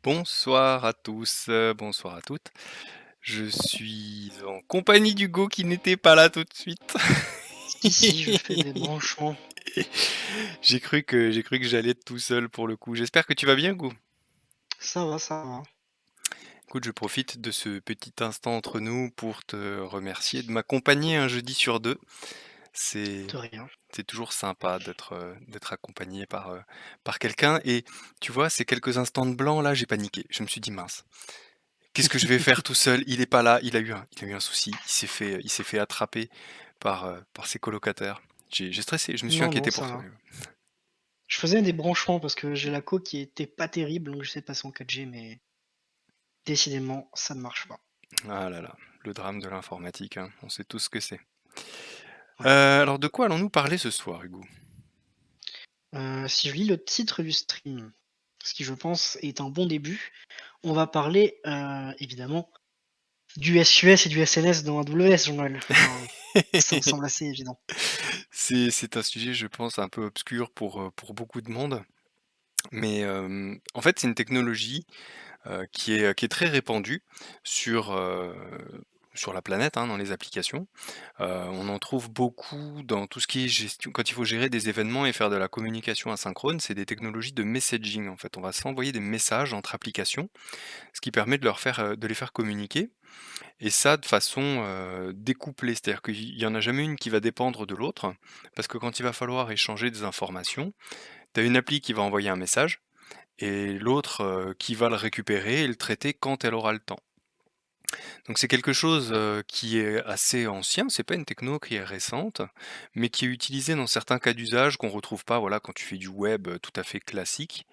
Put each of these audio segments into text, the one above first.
Bonsoir à tous, bonsoir à toutes. Je suis en compagnie d'Hugo qui n'était pas là tout de suite. Si, je fais des branchements. J'ai cru que j'allais être tout seul pour le coup. J'espère que tu vas bien, Hugo. Ça va, ça va. Écoute, je profite de ce petit instant entre nous pour te remercier de m'accompagner un jeudi sur 2. C'est De rien. c'est toujours sympa d'être accompagné par quelqu'un et tu vois, ces quelques instants de blanc là, j'ai paniqué. Je me suis dit: «Mince, qu'est-ce que je vais faire tout seul? Il est pas là, il a eu un souci, il s'est fait attraper par ses colocataires. J'ai stressé, je me suis Non, non, inquiété ça pour toi. va. Je faisais des branchements parce que j'ai la co qui était pas terrible, donc j'essaie de passer en 4G, mais décidément, ça ne marche pas. Ah là là, le drame de l'informatique, hein, on sait tous ce que c'est. Ouais. Alors de quoi allons-nous parler ce soir, Hugo? Si je lis le titre du stream, ce qui je pense est un bon début, on va parler évidemment du SUS et du SNS dans AWS, Jean-Noël. Enfin, ça me semble assez évident. C'est un sujet, je pense, un peu obscur pour beaucoup de monde, mais en fait, c'est une technologie qui est très répandue sur, sur la planète, hein, dans les applications. On en trouve beaucoup dans tout ce qui est gestion quand il faut gérer des événements et faire de la communication asynchrone, c'est des technologies de messaging, en fait. On va s'envoyer des messages entre applications, ce qui permet de les faire communiquer et ça de façon, découplée. C'est-à-dire qu'il y en a jamais une qui va dépendre de l'autre, parce que quand il va falloir échanger des informations, tu as une appli qui va envoyer un message et l'autre, qui va le récupérer et le traiter quand elle aura le temps. Donc c'est quelque chose, qui est assez ancien, c'est pas une techno qui est récente, mais qui est utilisée dans certains cas d'usage qu'on retrouve pas, voilà, quand tu fais du web, tout à fait classique.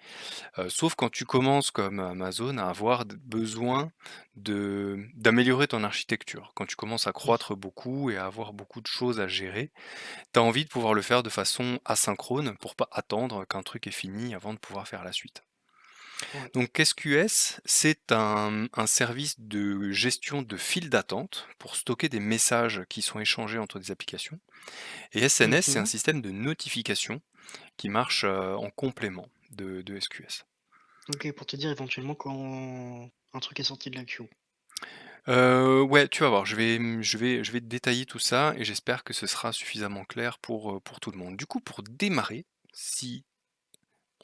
Sauf quand tu commences comme Amazon à avoir besoin d'améliorer ton architecture. Quand tu commences à Mmh. croître beaucoup et à avoir beaucoup de choses à gérer, tu as envie de pouvoir le faire de façon asynchrone pour pas attendre qu'un truc est fini avant de pouvoir faire la suite. Ouais. Donc SQS, c'est un service de gestion de file d'attente pour stocker des messages qui sont échangés entre des applications. Et SNS, c'est un Mmh. système de notification qui marche en complément de SQS. OK, pour te dire éventuellement quand un truc est sorti de la queue. Ouais, tu vas voir, je vais détailler tout ça et j'espère que ce sera suffisamment clair pour tout le monde. Du coup, pour démarrer, si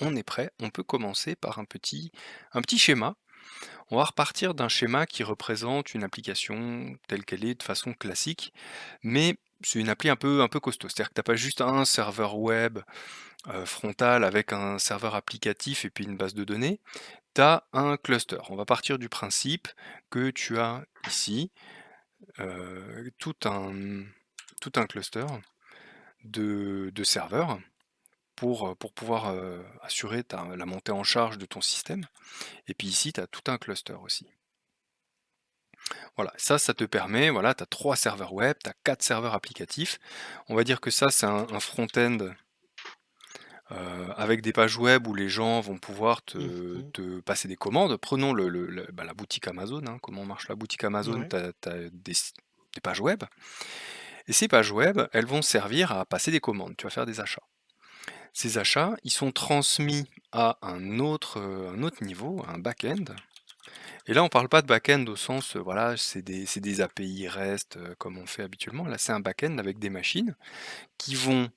on est prêt, on peut commencer par un petit schéma. On va repartir d'un schéma qui représente une application telle qu'elle est de façon classique, mais c'est une appli un peu costaud. C'est-à-dire que tu as pas juste un serveur web, frontal avec un serveur applicatif et puis une base de données. Tu as un cluster. On va partir du principe que tu as ici, tout un cluster de serveurs pour pouvoir, assurer la montée en charge de ton système et puis ici, tu as tout un cluster aussi. Voilà, ça te permet, voilà, tu as 3 serveurs web, tu as 4 serveurs applicatifs. On va dire que ça, c'est un front-end, avec des pages web où les gens vont pouvoir te Mmh. te passer des commandes. Prenons la boutique Amazon, hein. Comment marche la boutique Amazon? Ouais. Tu as des pages web et ces pages web, elles vont servir à passer des commandes. Tu vas faire des achats. Ces achats, ils sont transmis à un autre niveau, un back-end. Et là, on parle pas de back-end au sens, voilà, c'est des API REST, comme on fait habituellement. Là, c'est un back-end avec des machines qui vont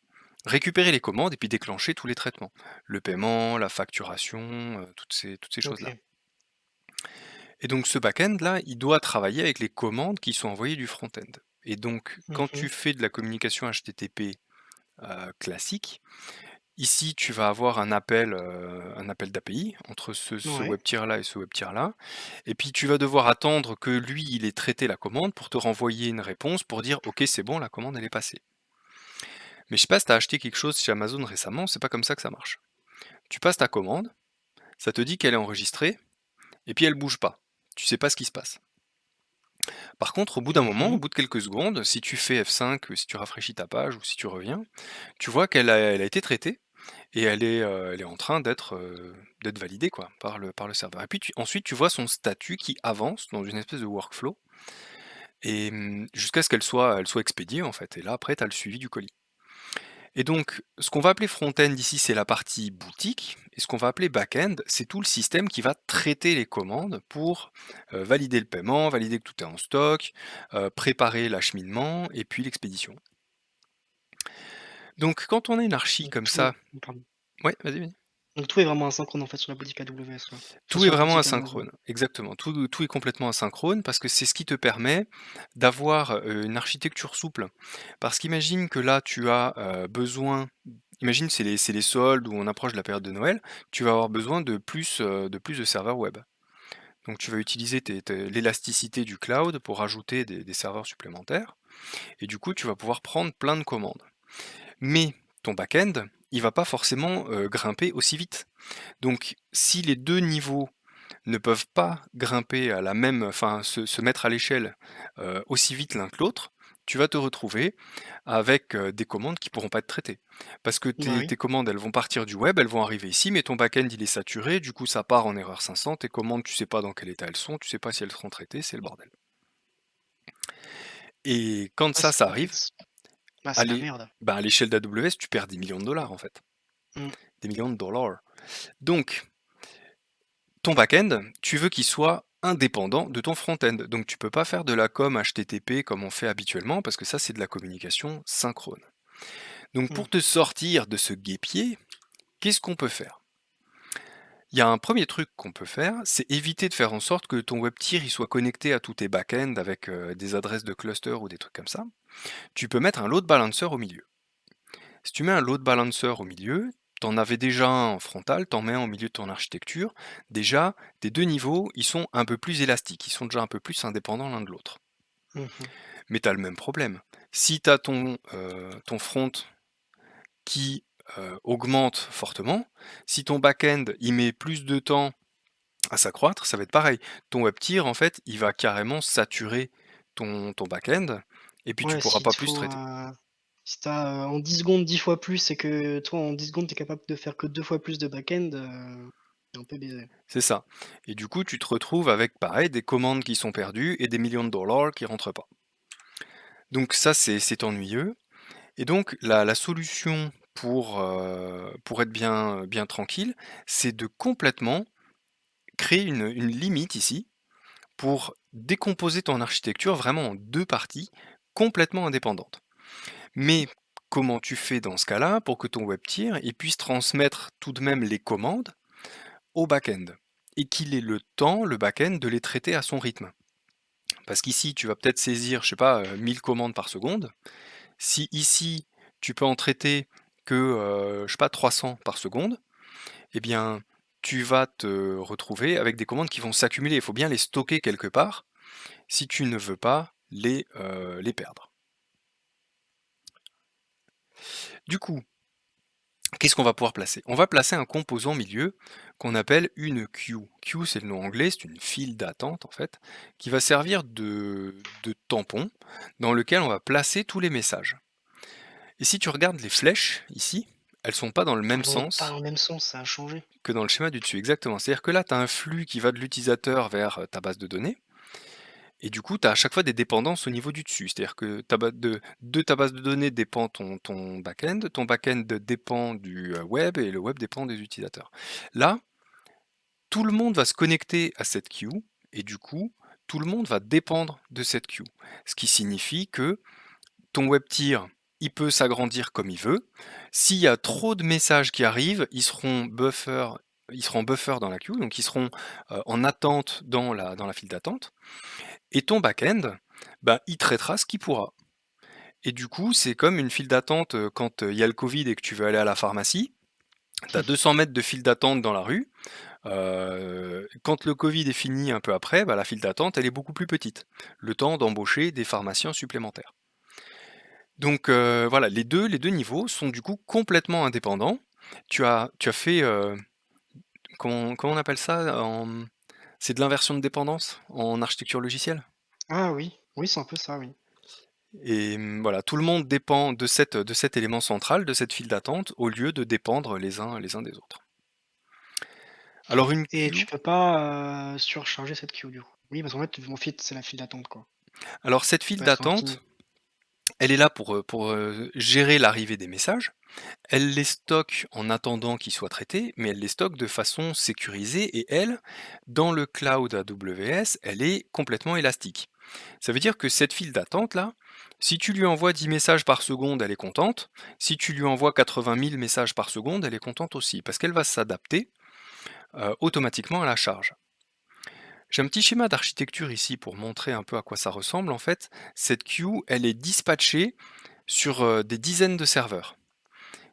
récupérer les commandes et puis déclencher tous les traitements. Le paiement, la facturation, toutes ces choses-là. OK. Et donc ce back-end là, il doit travailler avec les commandes qui sont envoyées du front-end. Et donc quand Mmh. tu fais de la communication HTTP, classique, ici, tu vas avoir un appel d'API entre ce Ouais. web tier là et ce web tier là. Et puis tu vas devoir attendre que lui, il ait traité la commande pour te renvoyer une réponse pour dire: «OK, c'est bon, la commande, elle est passée». Mais je sais pas si tu as acheté quelque chose chez Amazon récemment, c'est pas comme ça que ça marche. Tu passes ta commande, ça te dit qu'elle est enregistrée et puis elle bouge pas. Tu sais pas ce qui se passe. Par contre, au bout d'un moment, au Mmh. bout de quelques secondes, si tu fais F5, si tu rafraîchis ta page ou si tu reviens, tu vois qu'elle a été traitée et elle est en train d'être validée quoi, par le serveur. Et puis ensuite, tu vois son statut qui avance dans une espèce de workflow et jusqu'à ce qu'elle soit expédiée en fait. Et là, après, tu as le suivi du colis. Et donc, ce qu'on va appeler front-end ici, c'est la partie boutique, et ce qu'on va appeler back-end, c'est tout le système qui va traiter les commandes pour valider le paiement, valider que tout est en stock, préparer l'acheminement et puis l'expédition. Donc, quand on a une archi Donc comme tout ça, pardon. ouais, vas-y, vas-y. Donc tout est vraiment asynchrone, en fait, sur la boutique AWS, ouais. Enfin, Tout est sur la vraiment boutique Amazon. asynchrone, exactement. Tout est complètement asynchrone parce que c'est ce qui te permet d'avoir une architecture souple. Parce qu'imagine que là, tu as besoin, imagine c'est les soldes ou on approche de la période de Noël, tu vas avoir besoin de plus de serveurs web. Donc tu vas utiliser l'élasticité du cloud pour ajouter des serveurs supplémentaires et du coup tu vas pouvoir prendre plein de commandes. Mais ton back-end, il va pas forcément grimper aussi vite. Donc si les deux niveaux ne peuvent pas grimper à la même, enfin se mettre à l'échelle aussi vite l'un que l'autre, tu vas te retrouver avec des commandes qui pourront pas être traitées. Parce que Bah oui. tes commandes, elles vont partir du web, elles vont arriver ici, mais ton back-end il est saturé, du coup ça part en erreur 500, tes commandes tu sais pas dans quel état elles sont, tu sais pas si elles seront traitées, c'est le bordel. Et quand Ouais, ça ça peut arrive, être bah, à c'est la l'é- merde. à l'échelle d'AWS, tu perds des millions de dollars en fait. Mmh. Des millions de dollars. Donc, ton back-end, tu veux qu'il soit indépendant de ton front-end. Donc tu peux pas faire de la com HTTP comme on fait habituellement parce que ça c'est de la communication synchrone. Donc Mmh. pour te sortir de ce guêpier, qu'est-ce qu'on peut faire? Il y a un premier truc qu'on peut faire, c'est éviter de faire en sorte que ton WebTier il soit connecté à tous tes back-ends avec des adresses de cluster ou des trucs comme ça. Tu peux mettre un load balancer au milieu. Si tu mets un load balancer au milieu, t'en avais déjà un en frontal, t'en mets un au milieu de ton architecture. Déjà, tes deux niveaux, ils sont un peu plus élastiques, ils sont déjà un peu plus indépendants l'un de l'autre. Mmh. Mais tu as le même problème. Si tu as ton front qui augmente fortement, si ton back-end il met plus de temps à s'accroître, ça va être pareil. Ton WebTier, en fait, il va carrément saturer ton back-end et puis tu Ouais, pourras s'il pas te plus faut, traiter. si t'as en 10 secondes 10 fois plus et que toi en 10 secondes tu es capable de faire que 2 fois plus de back-end, tu un peu baisé. C'est ça. Et du coup, tu te retrouves avec, pareil, des commandes qui sont perdues et des millions de dollars qui rentrent pas. Donc ça, c'est ennuyeux. Et donc, la solution pour être bien tranquille, c'est de complètement créer une limite ici pour décomposer ton architecture vraiment en deux parties complètement indépendantes. Mais comment tu fais dans ce cas-là pour que ton WebTier il puisse transmettre tout de même les commandes au back-end et qu'il ait le temps, le back-end, de les traiter à son rythme? Parce qu'ici, tu vas peut-être saisir, je sais pas, 1000 commandes par seconde. Si ici, tu peux en traiter que, je sais pas, 300 par seconde, eh bien, tu vas te retrouver avec des commandes qui vont s'accumuler. Il faut bien les stocker quelque part si tu ne veux pas les perdre. Du coup, qu'est-ce qu'on va pouvoir placer? On va placer un composant milieu qu'on appelle une queue. Queue, c'est le nom anglais, c'est une file d'attente en fait, qui va servir de tampon dans lequel on va placer tous les messages. Et si tu regardes les flèches ici, elles sont pas dans le même Elles vont pas sens dans le même sens, ça a changé. que dans le schéma du dessus, exactement. C'est-à-dire que là, tu as un flux qui va de l'utilisateur vers ta base de données, et du coup, tu as à chaque fois des dépendances au niveau du dessus. C'est-à-dire que de ta base de données dépend ton back-end dépend du web, et le web dépend des utilisateurs. Là, tout le monde va se connecter à cette queue, et du coup, tout le monde va dépendre de cette queue. Ce qui signifie que ton web tier, il peut s'agrandir comme il veut. S'il y a trop de messages qui arrivent, ils seront buffer dans la queue, donc ils seront en attente dans la file d'attente. Et ton back-end, bah, il traitera ce qu'il pourra. Et du coup, c'est comme une file d'attente quand il y a le Covid et que tu veux aller à la pharmacie. Tu as 200 mètres de file d'attente dans la rue. Quand le Covid est fini un peu après, bah, la file d'attente, elle est beaucoup plus petite. Le temps d'embaucher des pharmaciens supplémentaires. Donc voilà, les deux niveaux sont du coup complètement indépendants. Tu as fait, comment on appelle ça c'est de l'inversion de dépendance en architecture logicielle? Ah oui, oui, c'est un peu ça, oui. Et voilà, tout le monde dépend de cet élément central, de cette file d'attente, au lieu de dépendre les uns des autres. Alors une Et queue, tu peux pas, surcharger cette queue, du coup? Oui, parce qu'en fait, c'est la file d'attente, quoi. alors cette Ça file peut être infini. d'attente, elle est là pour gérer l'arrivée des messages. Elle les stocke en attendant qu'ils soient traités, mais elle les stocke de façon sécurisée et elle, dans le cloud AWS, elle est complètement élastique. Ça veut dire que cette file d'attente là, si tu lui envoies 10 messages par seconde, elle est contente. Si tu lui envoies 80 000 messages par seconde, elle est contente aussi, parce qu'elle va s'adapter automatiquement à la charge. J'ai un petit schéma d'architecture ici pour montrer un peu à quoi ça ressemble. En fait, cette queue, elle est dispatchée sur des dizaines de serveurs.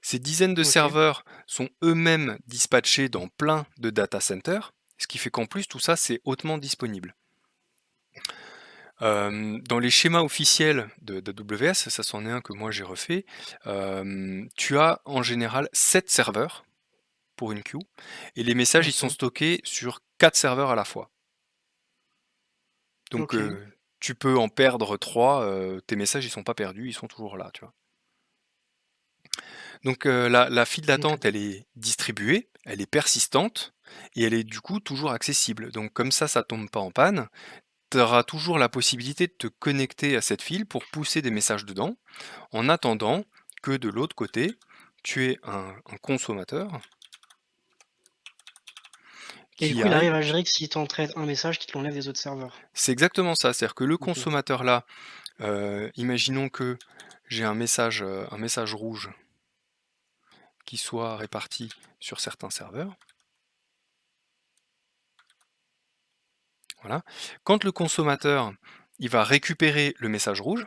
Ces dizaines de OK. serveurs sont eux-mêmes dispatchés dans plein de data centers, ce qui fait qu'en plus tout ça c'est hautement disponible. Dans les schémas officiels d'AWS, ça c'en est un que moi j'ai refait, tu as en général 7 serveurs pour une queue et les messages ils sont OK. stockés sur 4 serveurs à la fois. Donc OK. tu peux en perdre 3, tes messages ils sont pas perdus, ils sont toujours là, tu vois? Donc la file OK. d'attente, elle est distribuée, elle est persistante et elle est du coup toujours accessible. Donc comme ça tombe pas en panne. Tu auras toujours la possibilité de te connecter à cette file pour pousser des messages dedans, en attendant que de l'autre côté, tu aies un consommateur Et du qui coup, il aille. arrive à gérer que si tu en traites un message, qu'il te l'enlève des autres serveurs? C'est exactement ça, c'est-à-dire que le OK. consommateur là, imaginons que j'ai un message rouge qui soit réparti sur certains serveurs. Voilà. Quand le consommateur il va récupérer le message rouge,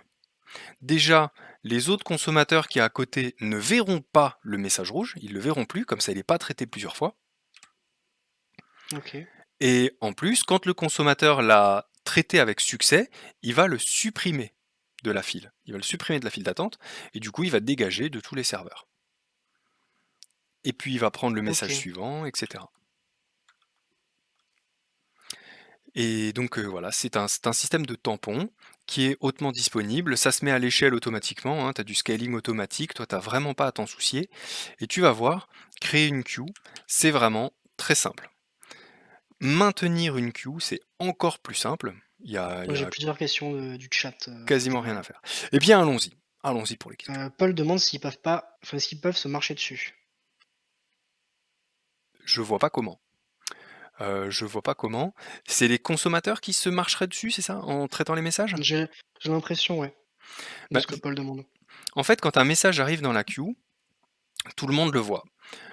déjà, les autres consommateurs qui est à côté ne verront pas le message rouge, ils le verront plus, comme ça il n'est pas traité plusieurs fois. OK. Et en plus, quand le consommateur l'a traité avec succès, il va le supprimer de la file. Il va le supprimer de la file d'attente, et du coup il va dégager de tous les serveurs. Et puis il va prendre le message OK. suivant, etc. Et donc voilà, c'est un système de tampon qui est hautement disponible. Ça se met à l'échelle automatiquement, hein, tu as du scaling automatique, toi tu n'as vraiment pas à t'en soucier. Et tu vas voir, créer une queue, c'est vraiment très simple. Maintenir une queue, c'est encore plus simple. Il Moi, y j'ai a plusieurs questions du chat, quasiment rien à j'aimerais. faire. Eh bien allons-y, allons-y pour les questions. Paul demande s'ils peuvent se marcher dessus. Je vois pas comment. Je vois pas comment. C'est les consommateurs qui se marcheraient dessus, c'est ça? En traitant les messages? J'ai l'impression, ouais, de Bah, ce que Paul demande. en fait, quand un message arrive dans la queue, tout le monde le voit.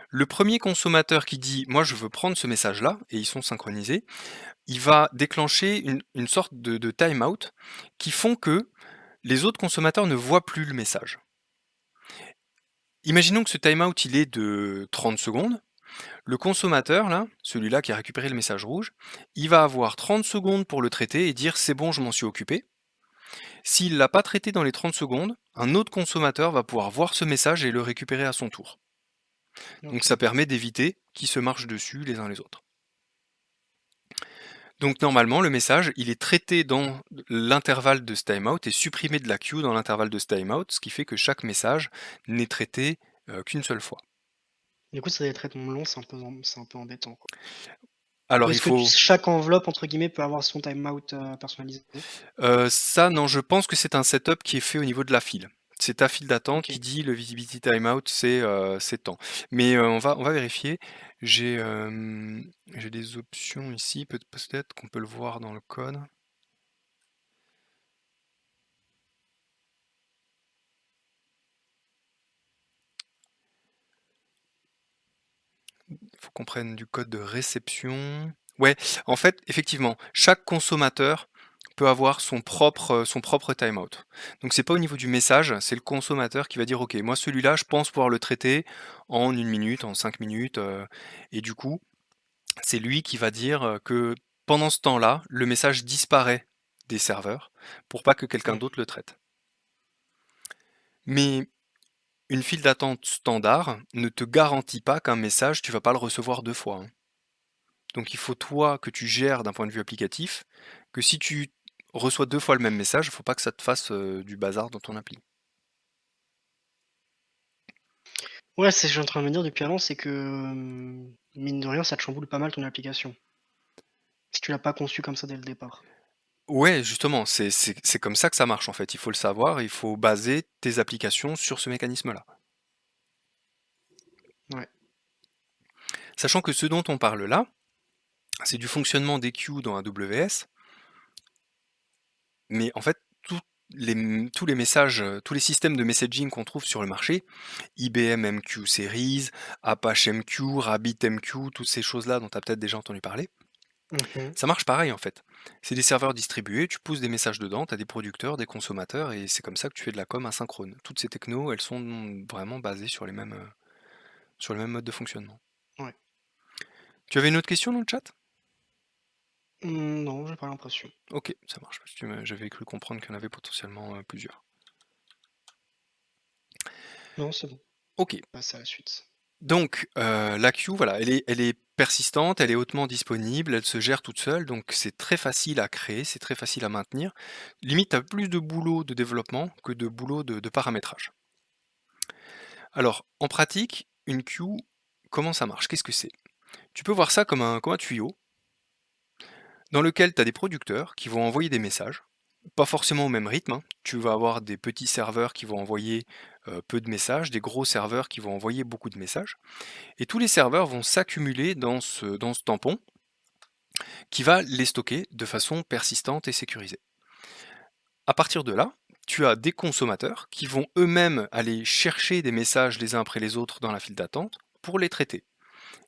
Le premier consommateur qui dit: «Moi, je veux prendre ce message-là» et ils sont synchronisés, il va déclencher une sorte de time-out qui font que les autres consommateurs ne voient plus le message. Imaginons que ce time-out, il est de 30 secondes. Le consommateur, là, celui-là qui a récupéré le message rouge, il va avoir 30 secondes pour le traiter et dire: «C'est bon, je m'en suis occupé». S'il ne l'a pas traité dans les 30 secondes, un autre consommateur va pouvoir voir ce message et le récupérer à son tour. Donc ça OK. permet d'éviter qu'ils se marchent dessus les uns les autres. Donc normalement, le message, il est traité dans l'intervalle de ce timeout et supprimé de la queue dans l'intervalle de ce timeout, ce qui fait que chaque message n'est traité qu'une seule fois. Du coup, c'est des traitements longs, c'est un peu embêtant, quoi. Ou Alors il est-ce que faut, chaque enveloppe, entre guillemets, peut avoir son timeout, personnalisé? ça non, je pense que c'est un setup qui est fait au niveau de la file. C'est ta file d'attente qui OK. dit le visibility timeout, c'est temps. Mais on va vérifier. J'ai des options ici, peut-être qu'on peut le voir dans le code. Il faut qu'on prenne du code de réception. Ouais, en fait, effectivement, chaque consommateur peut avoir son propre timeout. Donc c'est pas au niveau du message, c'est le consommateur qui va dire ok, moi celui-là, je pense pouvoir le traiter en 1 minute, en 5 minutes, et du coup, c'est lui qui va dire que pendant ce temps-là, le message disparaît des serveurs pour pas que quelqu'un Mmh. d'autre le traite. Mais une file d'attente standard ne te garantit pas qu'un message, tu vas pas le recevoir 2 fois, hein. Donc il faut toi que tu gères d'un point de vue applicatif, que si tu reçois 2 fois le même message, il faut pas que ça te fasse, du bazar dans ton appli. Ouais, c'est ce que je suis en train de me dire depuis avant, c'est que, mine de rien, ça te chamboule pas mal ton application. Si tu l'as pas conçue comme ça dès le départ. Ouais, justement, c'est comme ça que ça marche en fait, il faut le savoir, il faut baser tes applications sur ce mécanisme-là. Sachant que ce dont on parle là, c'est du fonctionnement des queues dans AWS, mais en fait, tous les messages, tous les systèmes de messaging qu'on trouve sur le marché, IBM MQ Series, Apache MQ, RabbitMQ, toutes ces choses-là dont tu as peut-être déjà entendu parler, Mmh. ça marche pareil en fait. C'est des serveurs distribués, tu pousses des messages dedans, tu as des producteurs, des consommateurs, et c'est comme ça que tu fais de la com asynchrone. Toutes ces technos, elles sont vraiment basées sur le même mode de fonctionnement. Ouais. Tu avais une autre question dans le chat? Non, j'ai pas l'impression. Ok, ça marche, parce que j'avais cru comprendre qu'il y en avait potentiellement plusieurs. Non, c'est bon. Ok, Passe à la suite. donc la queue, voilà, elle est persistante, elle est hautement disponible, elle se gère toute seule, donc c'est très facile à créer, c'est très facile à maintenir. Limite, tu as plus de boulot de développement que de boulot de paramétrage. Alors, en pratique, une queue, comment ça marche? Qu'est-ce que c'est? Tu peux voir ça comme un tuyau dans lequel tu as des producteurs qui vont envoyer des messages, pas forcément au même rythme, hein. Tu vas avoir des petits serveurs qui vont envoyer peu de messages, des gros serveurs qui vont envoyer beaucoup de messages, et tous les serveurs vont s'accumuler dans ce tampon qui va les stocker de façon persistante et sécurisée. À partir de là, tu as des consommateurs qui vont eux-mêmes aller chercher des messages les uns après les autres dans la file d'attente pour les traiter.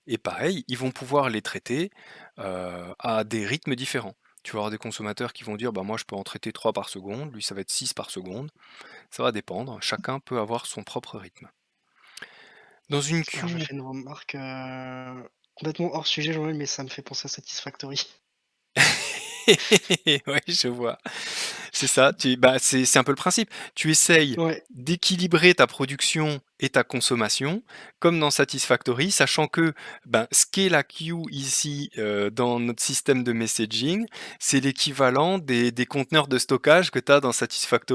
Et pareil, ils vont pouvoir les traiter à des rythmes différents. Tu vas avoir des consommateurs qui vont dire bah moi je peux en traiter 3 par seconde, lui ça va être 6 par seconde. Ça va dépendre, chacun peut avoir son propre rythme. Dans une Alors je queue, fais une remarque, complètement hors sujet, Jean-Noël, mais ça me fait penser à Satisfactory. ouais, je vois. C'est ça, bah, c'est un peu le principe. Tu essayes Ouais, d'équilibrer ta production et ta consommation, comme dans Satisfactory, sachant que ben, ce qu'est la queue ici dans notre système de messaging, c'est l'équivalent des conteneurs de stockage que tu as dans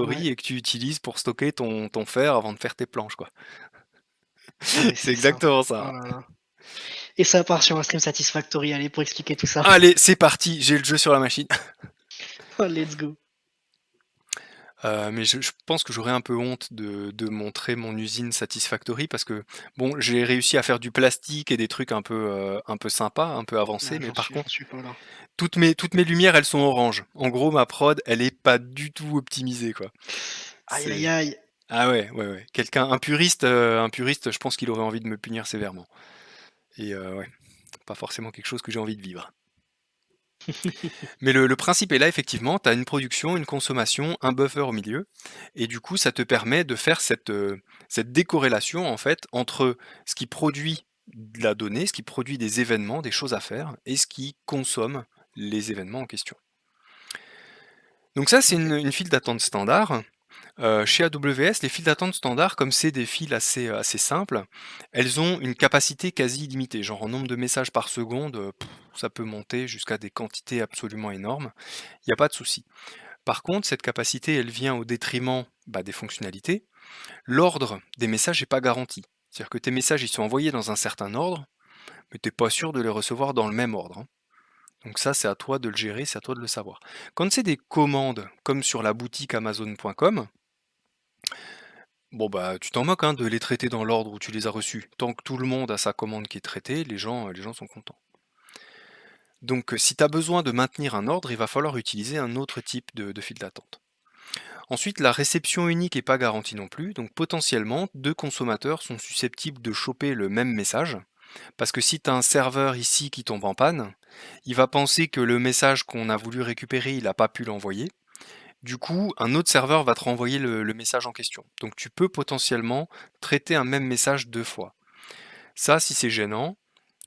ouais. Satisfactory et que tu utilises pour stocker ton fer avant de faire tes planches, quoi. Ah mais C'est c'est ça. exactement Oh ça. là là. Et ça part sur un stream Satisfactory, allez, pour expliquer tout ça. Allez, c'est parti, j'ai le jeu sur la machine. Oh, let's go. Mais je pense que j'aurais un peu honte de montrer mon usine Satisfactory parce que, bon, j'ai réussi à faire du plastique et des trucs un peu sympas, un peu avancés, Ah, mais par j'en contre, suis pas là. toutes mes lumières, elles sont oranges. En gros, ma prod, elle est pas du tout optimisée, quoi. Aïe, aïe, C'est aïe. ah ouais, ouais, ouais. Un puriste, je pense qu'il aurait envie de me punir sévèrement et ouais, pas forcément quelque chose que j'ai envie de vivre. Mais le principe est là, effectivement, tu as une production, une consommation, un buffer au milieu, et du coup, ça te permet de faire cette décorrélation, en fait, entre ce qui produit de la donnée, ce qui produit des événements, des choses à faire, et ce qui consomme les événements en question. Donc ça, c'est OK. une file d'attente standard. Chez AWS, les files d'attente standard, comme c'est des files assez simples, elles ont une capacité quasi illimitée. Genre en nombre de messages par seconde, ça peut monter jusqu'à des quantités absolument énormes. Il n'y a pas de souci. Par contre, cette capacité, elle vient au détriment bah, des fonctionnalités. L'ordre des messages n'est pas garanti. C'est-à-dire que tes messages, ils sont envoyés dans un certain ordre, mais tu n'es pas sûr de les recevoir dans le même ordre, hein. Donc ça, c'est à toi de le gérer, c'est à toi de le savoir. Quand c'est des commandes, comme sur la boutique Amazon.com, bon bah tu t'en moques hein, de les traiter dans l'ordre où tu les as reçus. Tant que tout le monde a sa commande qui est traitée, les gens sont contents. Donc si tu as besoin de maintenir un ordre, il va falloir utiliser un autre type de file d'attente. Ensuite, la réception unique n'est pas garantie non plus, donc potentiellement, deux consommateurs sont susceptibles de choper le même message, parce que si tu as un serveur ici qui tombe en panne, il va penser que le message qu'on a voulu récupérer, il n'a pas pu l'envoyer. Du coup, un autre serveur va te renvoyer le message en question. Donc tu peux potentiellement traiter un même message deux fois. Ça, si c'est gênant,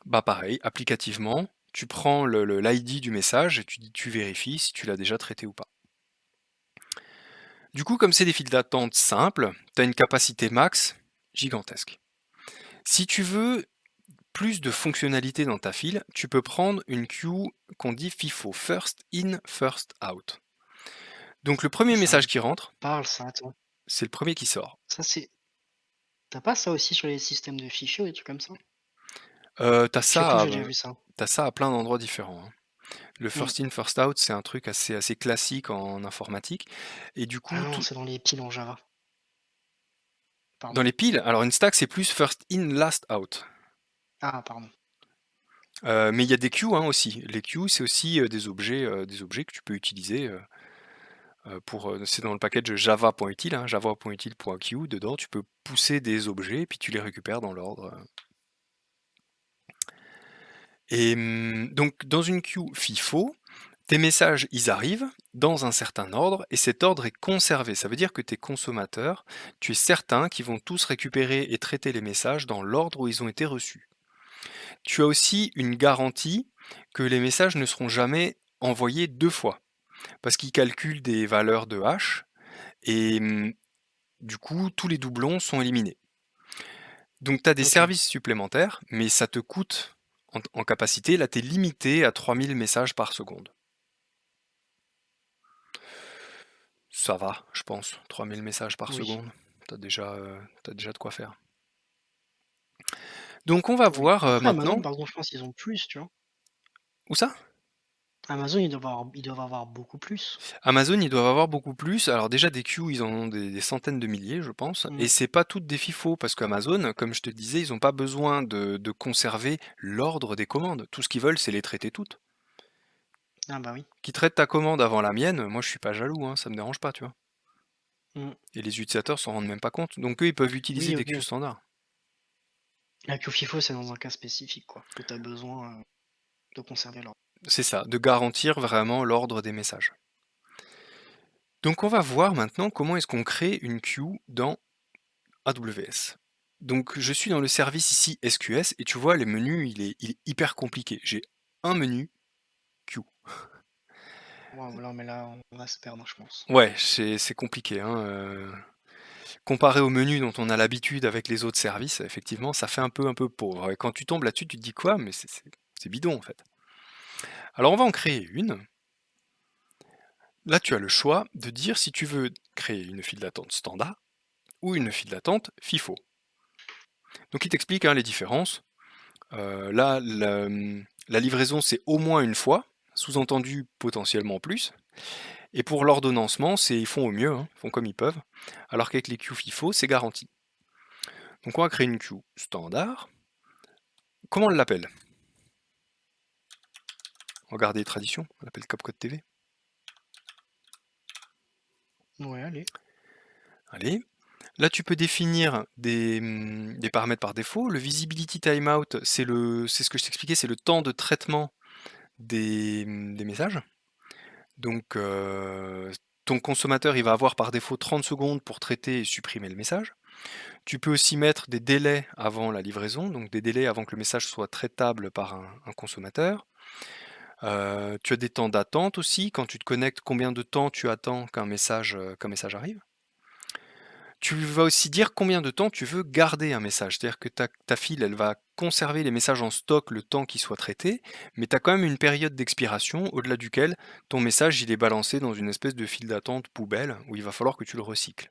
bah pareil, applicativement, tu prends l'ID du message et tu vérifies si tu l'as déjà traité ou pas. Du coup, comme c'est des files d'attente simples, tu as une capacité max gigantesque. Si tu veux plus de fonctionnalités dans ta file, tu peux prendre une queue qu'on dit FIFO, First In, First Out. Donc le premier Ça me message qui rentre, parle ça, attends. c'est le premier qui sort. Ça c'est tu pas ça aussi sur les systèmes de fichiers ou des trucs comme ça? T'as Je sais plus où ça, j'ai déjà vu ça. t'as ça à plein d'endroits différents, hein. Le Mmh. First In, First Out, c'est un truc assez classique en informatique. Et du Ah coup, non, c'est dans les piles en Java. dans Pardon. les piles, alors une stack, c'est plus First In, Last Out. Ah pardon. Mais il y a des queues, hein, aussi. Les queues, c'est aussi, des objets que tu peux utiliser, c'est dans le package java.util, hein, java.util.queue. Dedans, tu peux pousser des objets et puis tu les récupères dans l'ordre. Donc dans une queue FIFO, tes messages, ils arrivent dans un certain ordre et cet ordre est conservé. Ça veut dire que tes consommateurs, tu es certain qu'ils vont tous récupérer et traiter les messages dans l'ordre où ils ont été reçus. Tu as aussi une garantie que les messages ne seront jamais envoyés 2 fois, parce qu'ils calculent des valeurs de hash et du coup, tous les doublons sont éliminés. Donc tu as des OK. services supplémentaires, mais ça te coûte en capacité. Là, tu es limité à 3000 messages par seconde. Ça va, je pense, 3000 messages par Oui. seconde. Tu déjà de quoi faire. Donc on va Oui. voir, Après Amazon, maintenant par exemple, je pense qu'ils ont plus, tu vois? où ça? Amazon, ils doivent avoir beaucoup plus. Amazon, ils doivent avoir beaucoup plus. Alors déjà des queues, ils en ont des centaines de milliers, je pense, et Mmh. c'est pas toutes des FIFO parce qu'Amazon, comme je te disais, ils ont pas besoin de conserver l'ordre des commandes. Tout ce qu'ils veulent, c'est les traiter toutes. Ah bah oui. Qu'ils traitent ta commande avant la mienne, moi je suis pas jaloux, hein, ça me dérange pas, tu vois? Mmh. Et les utilisateurs s'en rendent même pas compte. Donc eux, ils peuvent utiliser Oui, des queues OK. standards. La queue FIFO, c'est dans un cas spécifique, quoi, que tu as besoin, de conserver l'ordre. C'est ça, de garantir vraiment l'ordre des messages. Donc on va voir maintenant comment est-ce qu'on crée une queue dans AWS. Donc je suis dans le service ici SQS et tu vois les menus il est hyper compliqué. J'ai un menu queue. Waouh, là, mais là, on va se perdre, je pense. Ouais, c'est compliqué, hein, comparé au menu dont on a l'habitude avec les autres services, effectivement, ça fait un peu pauvre. Et quand tu tombes là-dessus, tu te dis quoi? Mais c'est bidon en fait. Alors on va en créer une. Là, tu as le choix de dire si tu veux créer une file d'attente standard ou une file d'attente FIFO. Donc il t'explique, hein, les différences. Là, la livraison, c'est au moins une fois, sous-entendu potentiellement plus. Et pour l'ordonnancement, ils font au mieux, hein, ils font comme ils peuvent. Alors qu'avec les queues FIFO, c'est garanti. Donc on va créer une queue standard. Comment on l'appelle? On va garder les traditions, on l'appelle Copcode TV. Ouais, allez. Allez. Là, tu peux définir des paramètres par défaut. Le visibility timeout, c'est ce que je t'expliquais, c'est le temps de traitement des messages. Donc, ton consommateur, il va avoir par défaut 30 secondes pour traiter et supprimer le message. Tu peux aussi mettre des délais avant la livraison, donc des délais avant que le message soit traitable par un consommateur. Tu as des temps d'attente aussi, quand tu te connectes, combien de temps tu attends qu'un message arrive. Tu vas aussi dire combien de temps tu veux garder un message. C'est-à-dire que ta file, elle va conserver les messages en stock le temps qu'ils soient traités, mais tu as quand même une période d'expiration au-delà duquel ton message il est balancé dans une espèce de file d'attente poubelle où il va falloir que tu le recycles.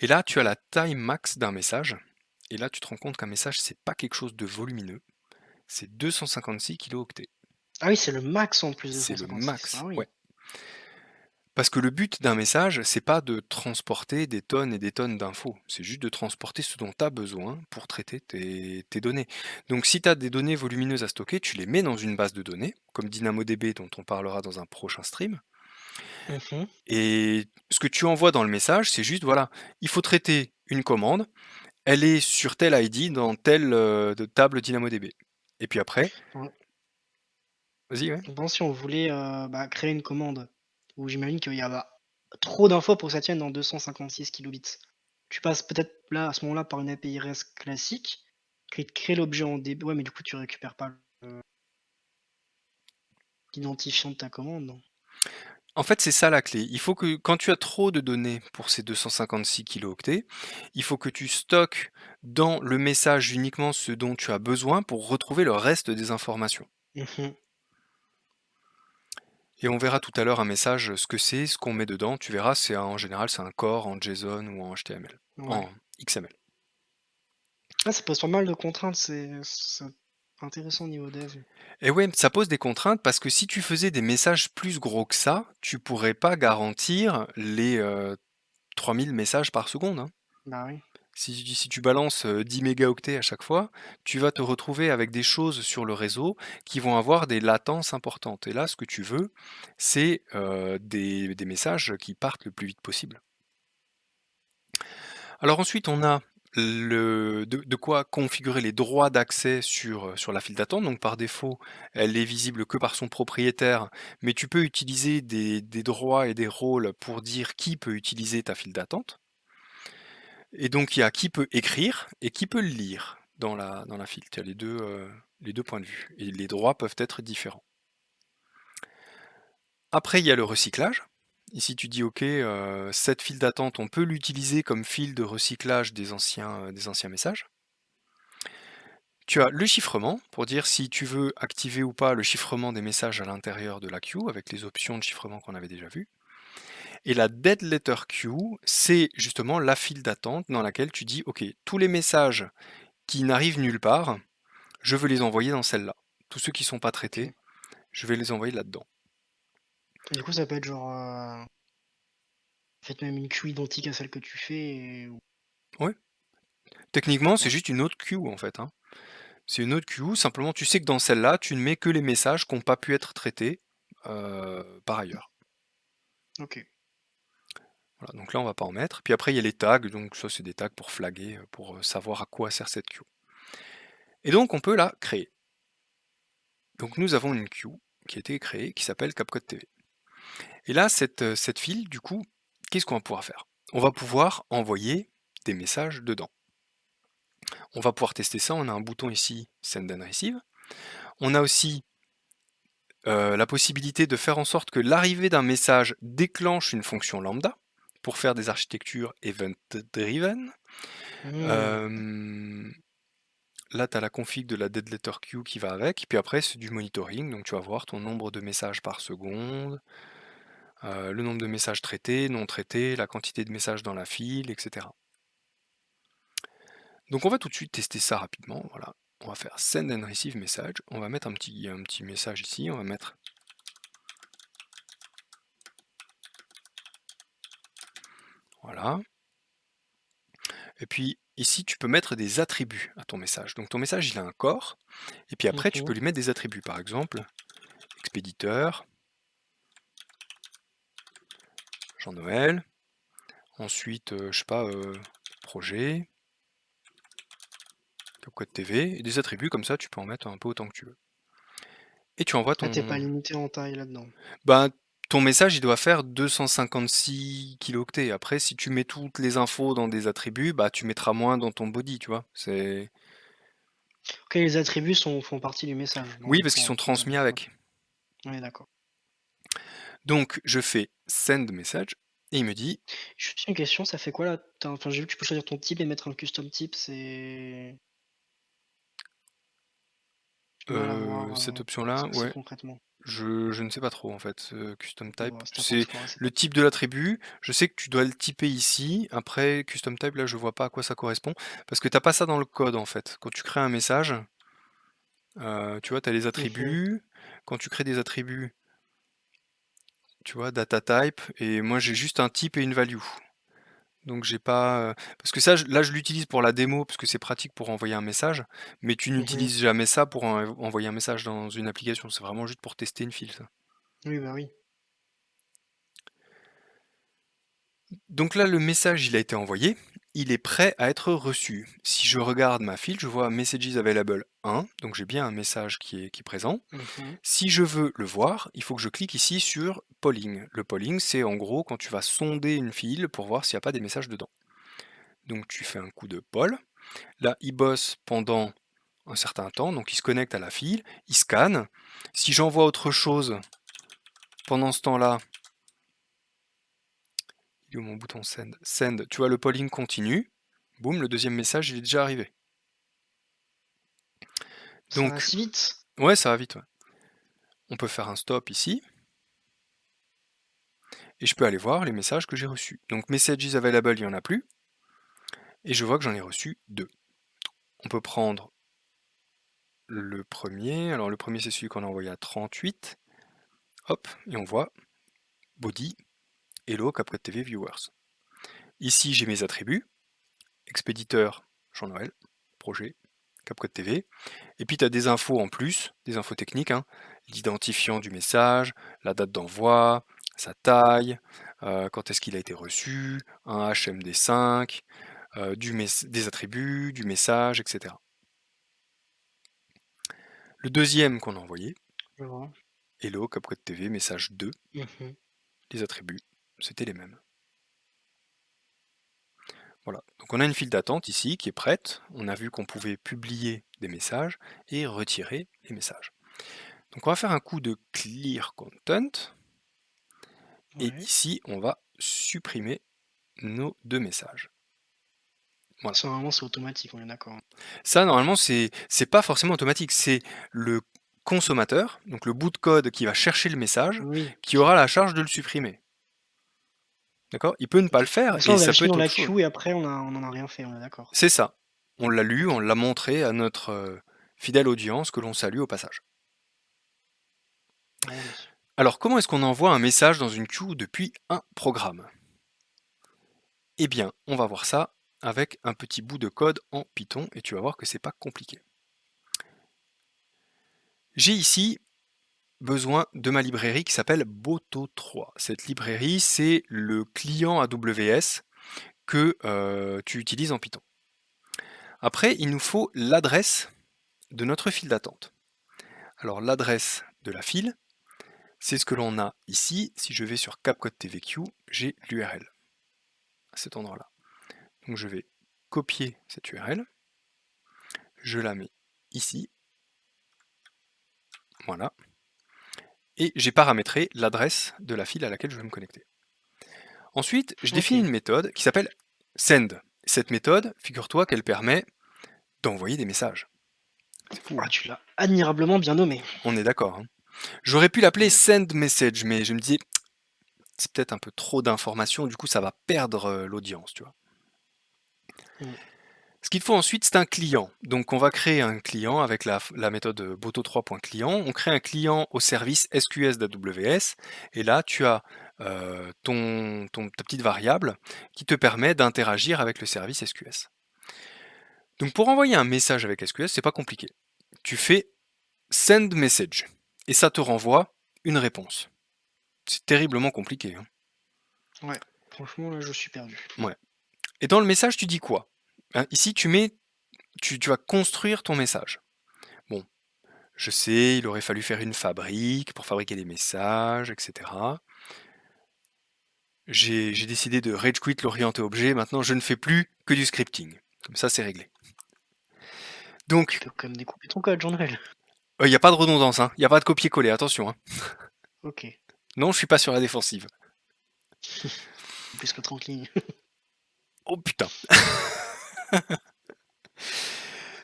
Et là, tu as la time max d'un message. Et là, tu te rends compte qu'un message, c'est pas quelque chose de volumineux. C'est 256 kilooctets. Ah oui, c'est le max en plus de C'est le 156. Ah max, oui. ouais. Parce que le but d'un message, c'est pas de transporter des tonnes et des tonnes d'infos. C'est juste de transporter ce dont tu as besoin pour traiter tes données. Donc si tu as des données volumineuses à stocker, tu les mets dans une base de données, comme DynamoDB dont on parlera dans un prochain stream. Mmh. Et ce que tu envoies dans le message, c'est juste, voilà, il faut traiter une commande, elle est sur tel ID dans telle de table DynamoDB. Et puis après, Ouais. vas-y, ouais. Bon, si on voulait, créer une commande où j'imagine qu'il y a trop d'infos pour que ça tienne dans 256 kilobits. Tu passes peut-être là, à ce moment-là, par une API REST classique qui te crée l'objet en DB. Ouais, mais du coup, tu récupères pas l'identifiant de ta commande, non? En fait, c'est ça la clé. Il faut que quand tu as trop de données pour ces 256 kilooctets, il faut que tu stockes dans le message uniquement ce dont tu as besoin pour retrouver le reste des informations. Mmh. Et on verra tout à l'heure un message, ce que c'est, ce qu'on met dedans. Tu verras, en général, c'est un core en JSON ou en HTML, Ouais. en XML. Ah, ça pose pas mal de contraintes, c'est intéressant niveau dev. Et ouais, ça pose des contraintes parce que si tu faisais des messages plus gros que ça, tu pourrais pas garantir les 3000 messages par seconde, hein. Bah oui. Si tu balances 10 mégaoctets à chaque fois, tu vas te retrouver avec des choses sur le réseau qui vont avoir des latences importantes. Et là, ce que tu veux, c'est des messages qui partent le plus vite possible. Alors ensuite, on a de quoi configurer les droits d'accès sur la file d'attente. Donc par défaut, elle est visible que par son propriétaire, mais tu peux utiliser des droits et des rôles pour dire qui peut utiliser ta file d'attente. Et donc il y a qui peut écrire et qui peut le lire dans la file. Tu as les deux points de vue. Et les droits peuvent être différents. Après, il y a le recyclage. Ici, tu dis, OK, cette file d'attente, on peut l'utiliser comme file de recyclage des anciens messages. Tu as le chiffrement, pour dire si tu veux activer ou pas le chiffrement des messages à l'intérieur de la queue, avec les options de chiffrement qu'on avait déjà vues. Et la dead letter queue, c'est justement la file d'attente dans laquelle tu dis, OK, tous les messages qui n'arrivent nulle part, je veux les envoyer dans celle-là. Tous ceux qui ne sont pas traités, OK. je vais les envoyer là-dedans. Du coup, ça peut être genre, faites même une queue identique à celle que tu fais ou Oui, techniquement, c'est d'accord. juste une autre queue en fait, hein. C'est une autre queue, simplement tu sais que dans celle-là, tu ne mets que les messages qui n'ont pas pu être traités par ailleurs. OK. Voilà, donc là, on va pas en mettre. Puis après, il y a les tags, donc ça, c'est des tags pour flaguer, pour savoir à quoi sert cette queue. Et donc, on peut la créer. Donc, nous avons une queue qui a été créée, qui s'appelle CapCut TV. Et là, cette file, du coup, qu'est-ce qu'on va pouvoir faire? On va pouvoir envoyer des messages dedans. On va pouvoir tester ça, on a un bouton ici, Send and Receive. On a aussi la possibilité de faire en sorte que l'arrivée d'un message déclenche une fonction lambda pour faire des architectures event-driven. Mmh. Euh, Là, tu as la config de la dead letter queue qui va avec, puis après, c'est du monitoring, donc tu vas voir ton nombre de messages par seconde, le nombre de messages traités, non traités, la quantité de messages dans la file, etc. Donc on va tout de suite tester ça rapidement, voilà. On va faire send and receive message, on va mettre un petit message ici, on va mettre voilà. Et puis ici, tu peux mettre des attributs à ton message. Donc ton message, il a un corps, et puis après, tu peux Mmh. lui mettre des attributs. Par exemple, expéditeur, Jean-Noël, ensuite, je sais pas, projet, CapCut TV, et des attributs comme ça, tu peux en mettre un peu autant que tu veux. Et tu envoies Ah, tu pas ton... limité en taille là-dedans? Ben, ton message, il doit faire 256 kilooctets. Après, si tu mets toutes les infos dans des attributs, bah, tu mettras moins dans ton body, tu vois. C'est... OK, les attributs font partie du message Oui, parce qu'ils sont dans ta transmis OK. avec. Ouais, d'accord. Donc, je fais send message, et il me dit, Juste une question, ça fait quoi là? Enfin, j'ai vu que tu peux choisir ton type et mettre un custom type, c'est du mal à voir, cette ce option-là, que c'est ouais, concrètement. je ne sais pas trop en fait, custom type. Bon, si tu pas C'est explorer, c'est pas le type de l'attribut. Je sais que tu dois le typer ici. Après, custom type, là, je vois pas à quoi ça correspond. Parce que t'as pas ça dans le code en fait. Quand tu crées un message, tu vois, tu as les mmh. attributs. Quand tu crées des attributs, tu vois, data type. Et moi, j'ai juste un type et une value. Donc j'ai pas. Parce que ça, là, je l'utilise pour la démo, parce que c'est pratique pour envoyer un message. Mais tu Mmh. n'utilises jamais ça pour envoyer un message dans une application. C'est vraiment juste pour tester une file, ça. Oui, bah, oui. Donc là, le message, il a été envoyé, il est prêt à être reçu. Si je regarde ma file, je vois Messages Available 1, donc j'ai bien un message qui est présent. Mmh. Si je veux le voir, il faut que je clique ici sur Polling. Le polling, c'est en gros quand tu vas sonder une file pour voir s'il n'y a pas des messages dedans. Donc tu fais un coup de poll. Là, il bosse pendant un certain temps, donc il se connecte à la file, il scanne. Si j'envoie autre chose pendant ce temps-là, il est où mon bouton send? Send, tu vois, le polling continue. Boum, le deuxième message, il est déjà arrivé. Ça va Donc, si vite? ouais, ça va vite, ouais. On peut faire un stop ici, et je peux aller voir les messages que j'ai reçus. Donc, messages available, il n'y en a plus, et je vois que j'en ai reçu deux. On peut prendre le premier, alors le premier c'est celui qu'on a envoyé à 38, hop, et on voit body, hello, CapCut TV viewers. Ici, j'ai mes attributs, expéditeur Jean-Noël, projet, CapCode TV. Et puis tu as des infos en plus, des infos techniques, hein, l'identifiant du message, la date d'envoi, sa taille, quand est-ce qu'il a été reçu, un HMD5, des attributs, du message, etc. Le deuxième qu'on a envoyé, Je vois. Hello, CapCode TV, message 2, Mhm. les attributs, c'était les mêmes. Voilà, donc on a une file d'attente ici qui est prête. On a vu qu'on pouvait publier des messages et retirer les messages. Donc on va faire un coup de clear content et Ouais. ici on va supprimer nos deux messages. Voilà. Ça, normalement, c'est automatique, on est d'accord. Ça normalement c'est pas forcément automatique, c'est le consommateur, donc le bout de code qui va chercher le message, Oui, qui ok. aura la charge de le supprimer. D'accord? Il peut ne pas le faire Donc ça, et on ça peut vérifie dans être la autre chose. queue et après, on en a rien fait, on est d'accord. C'est ça. On l'a lu, Ok. on l'a montré à notre fidèle audience que l'on salue au passage. Bon, oui. Alors, comment est-ce qu'on envoie un message dans une queue depuis un programme? Eh bien, on va voir ça avec un petit bout de code en Python et tu vas voir que c'est pas compliqué. J'ai ici besoin de ma librairie qui s'appelle Boto3. Cette librairie, c'est le client AWS que tu utilises en Python. Après, il nous faut l'adresse de notre file d'attente. Alors, l'adresse de la file, c'est ce que l'on a ici. Si je vais sur CapCode TVQ, j'ai l'URL à cet endroit-là. Donc je vais copier cette URL, je la mets ici, voilà, et j'ai paramétré l'adresse de la file à laquelle je vais me connecter. Ensuite, je Ok. définis une méthode qui s'appelle send. Cette méthode, figure-toi qu'elle permet d'envoyer des messages. C'est fou, Ah, hein. tu l'as admirablement bien nommé. On est d'accord, hein. J'aurais pu l'appeler Ouais. send message, mais je me disais, c'est peut-être un peu trop d'informations, du coup ça va perdre l'audience, tu vois. Mm. Ce qu'il faut ensuite, c'est un client. Donc on va créer un client avec la méthode boto3.client. On crée un client au service SQS d'AWS. Et là, tu as ta petite variable qui te permet d'interagir avec le service SQS. Donc pour envoyer un message avec SQS, c'est pas compliqué. Tu fais send message et ça te renvoie une réponse. C'est terriblement compliqué, hein. Ouais. Franchement, là, je suis perdu. Ouais. Et dans le message, tu dis quoi? Hein, ici, tu vas construire ton message. Bon, je sais, il aurait fallu faire une fabrique pour fabriquer les messages, etc. J'ai décidé de rage quit l'orienté objet. Maintenant, je ne fais plus que du scripting. Comme ça, c'est réglé. Tu Donc, peux quand même découper ton code, Jean-Noël. il n'y a pas de redondance, hein. Il n'y a pas de copier-coller, attention, hein. Ok. Non, je suis pas sur la défensive. Plus que 30 lignes. Oh putain.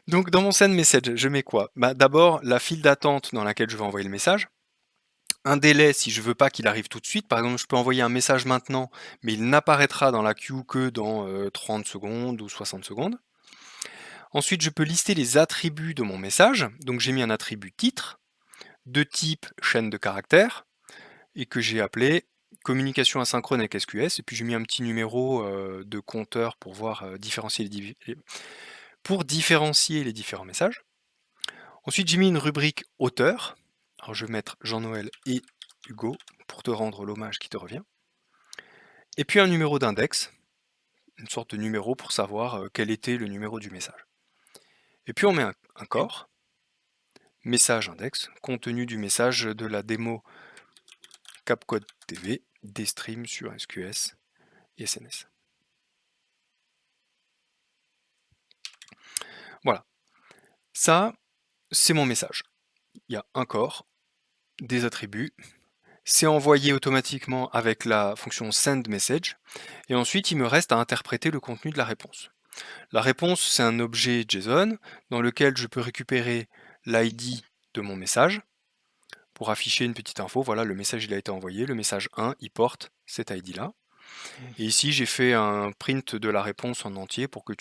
Donc, dans mon send message, je mets quoi? Bah, d'abord, la file d'attente dans laquelle je vais envoyer le message. Un délai si je veux pas qu'il arrive tout de suite. Par exemple, je peux envoyer un message maintenant, mais il n'apparaîtra dans la queue que dans 30 secondes ou 60 secondes. Ensuite, je peux lister les attributs de mon message. Donc j'ai mis un attribut titre de type chaîne de caractères et que j'ai appelé communication asynchrone avec SQS. Et puis j'ai mis un petit numéro de compteur pour voir pour différencier les différents messages. Ensuite, j'ai mis une rubrique auteur. Alors je vais mettre Jean-Noël et Hugo pour te rendre l'hommage qui te revient. Et puis un numéro d'index, une sorte de numéro pour savoir quel était le numéro du message. Et puis on met un Ok. corps, message index, contenu du message de la démo CapCode TV, des streams sur SQS et SNS. Voilà, ça c'est mon message. Il y a un corps, des attributs, c'est envoyé automatiquement avec la fonction send message, et ensuite il me reste à interpréter le contenu de la réponse. La réponse, c'est un objet JSON dans lequel je peux récupérer l'ID de mon message pour afficher une petite info. Voilà, le message il a été envoyé, le message 1, il porte cet ID-là. Et Mhm. ici, j'ai fait un print de la réponse en entier pour que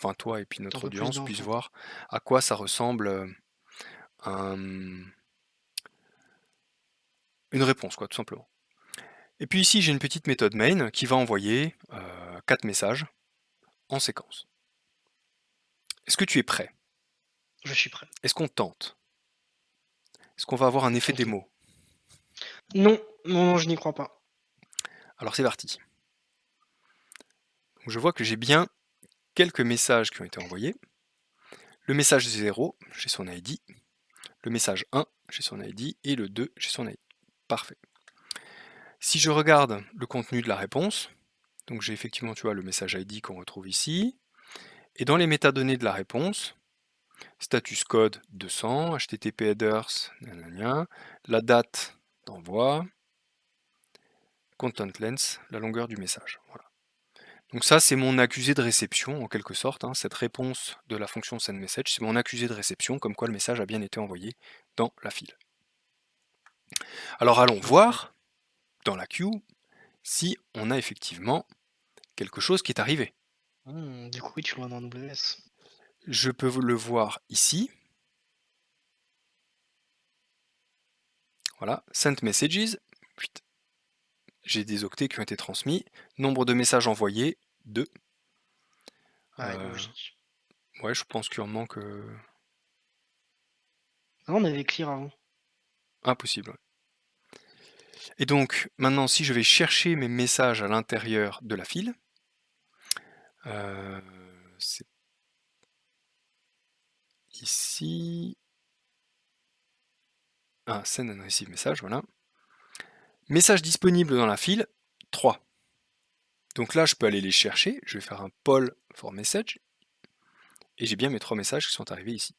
enfin toi et puis T'as un notre peu plus audience puissent d'infos. voir à quoi ça ressemble une réponse, quoi, tout simplement. Et puis ici, j'ai une petite méthode main qui va envoyer 4 messages en séquence. Est-ce que tu es prêt? Je suis prêt. Est-ce qu'on tente? Est-ce qu'on va avoir un effet Tentons. démo? Non, non, non, je n'y crois pas. Alors c'est parti. Donc, je vois que j'ai bien quelques messages qui ont été envoyés. Le message 0, j'ai son ID. Le message 1, j'ai son ID. Et le 2, j'ai son ID. Parfait. Si je regarde le contenu de la réponse, donc j'ai effectivement, tu vois, le message ID qu'on retrouve ici. Et dans les métadonnées de la réponse, status code 200, HTTP headers, nanana, la date d'envoi, content length, la longueur du message. Voilà. Donc ça, c'est mon accusé de réception, en quelque sorte. Hein. Cette réponse de la fonction sendMessage, c'est mon accusé de réception, comme quoi le message a bien été envoyé dans la file. Alors allons Ok. voir, dans la queue, si on a effectivement quelque chose qui est arrivé. Du coup, oui, tu l'as dans AWS. Je peux le voir ici. Voilà, sent messages. J'ai des octets qui ont été transmis. Nombre de messages envoyés, 2. Ouais, logique. Ouais, je pense qu'il en manque Ah, on avait clear avant. impossible. Ouais. Et donc, maintenant, si je vais chercher mes messages à l'intérieur de la file, c'est ici. Ah, send and receive message, voilà. Message disponible dans la file, 3. Donc là, je peux aller les chercher. Je vais faire un poll for message. Et j'ai bien mes 3 messages qui sont arrivés ici.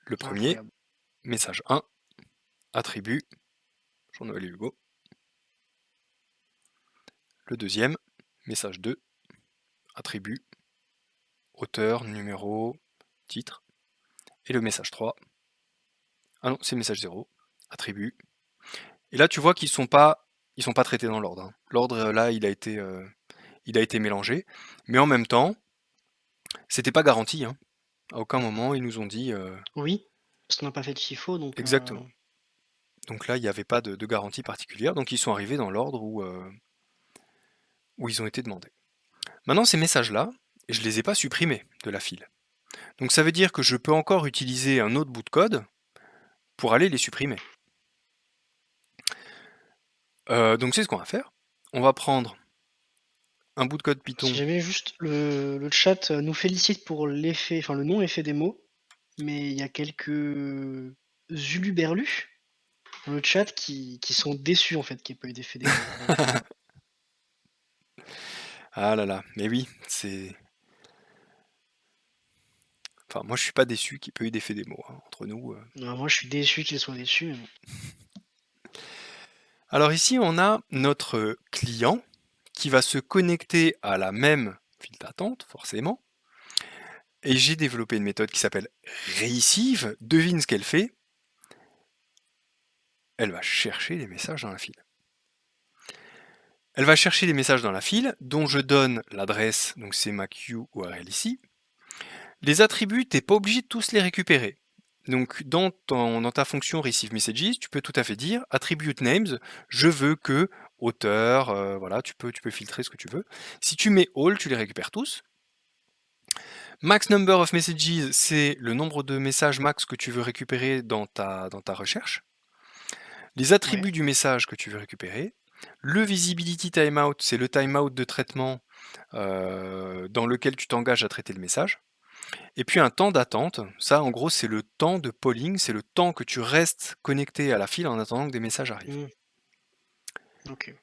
Le premier, Incroyable. message 1, attribut, Jean-Noël et Hugo. Le deuxième, message 2, attribut, auteur, numéro, titre. Et le message 3, ah non, c'est le message 0, attribut. Et là, tu vois qu'ils sont pas traités dans l'ordre. Hein. L'ordre, là, il a été mélangé. Mais en même temps, c'était pas garanti. Hein. À aucun moment, ils nous ont dit Oui, parce qu'on n'a pas fait de FIFO, donc exactement. Donc là, il n'y avait pas de garantie particulière. Donc ils sont arrivés dans l'ordre où ils ont été demandés. Maintenant, ces messages-là, je ne les ai pas supprimés de la file. Donc ça veut dire que je peux encore utiliser un autre bout de code pour aller les supprimer. Donc c'est ce qu'on va faire. On va prendre un bout de code si Python. jamais juste le chat nous félicite pour l'effet, enfin le non-effet des mots, mais il y a quelques uluberlus dans le chat qui sont déçus en fait qu'il n'y ait pas eu d'effet des mots. Donc, Ah là là, mais oui, c'est... Enfin, moi je suis pas déçu qu'il peut y ait d'effet démo, hein, entre nous. moi je suis déçu qu'ils soient déçus. Mais bon. Alors ici, on a notre client qui va se connecter à la même file d'attente, forcément. Et j'ai développé une méthode qui s'appelle receive. Devine ce qu'elle fait. Elle va chercher les messages dans la file. Elle va chercher les messages dans la file, dont je donne l'adresse, donc c'est ma queue URL ici. Les attributs, tu n'es pas obligé de tous les récupérer. Donc dans ta fonction receive messages, tu peux tout à fait dire attribute names, je veux que auteur, voilà, tu peux filtrer ce que tu veux. Si tu mets all, tu les récupères tous. Max number of messages, c'est le nombre de messages max que tu veux récupérer dans ta recherche. Les Ouais. attributs du message que tu veux récupérer. Le visibility timeout, c'est le timeout de traitement dans lequel tu t'engages à traiter le message. Et puis un temps d'attente, ça en gros c'est le temps de polling, c'est le temps que tu restes connecté à la file en attendant que des messages arrivent. Ok.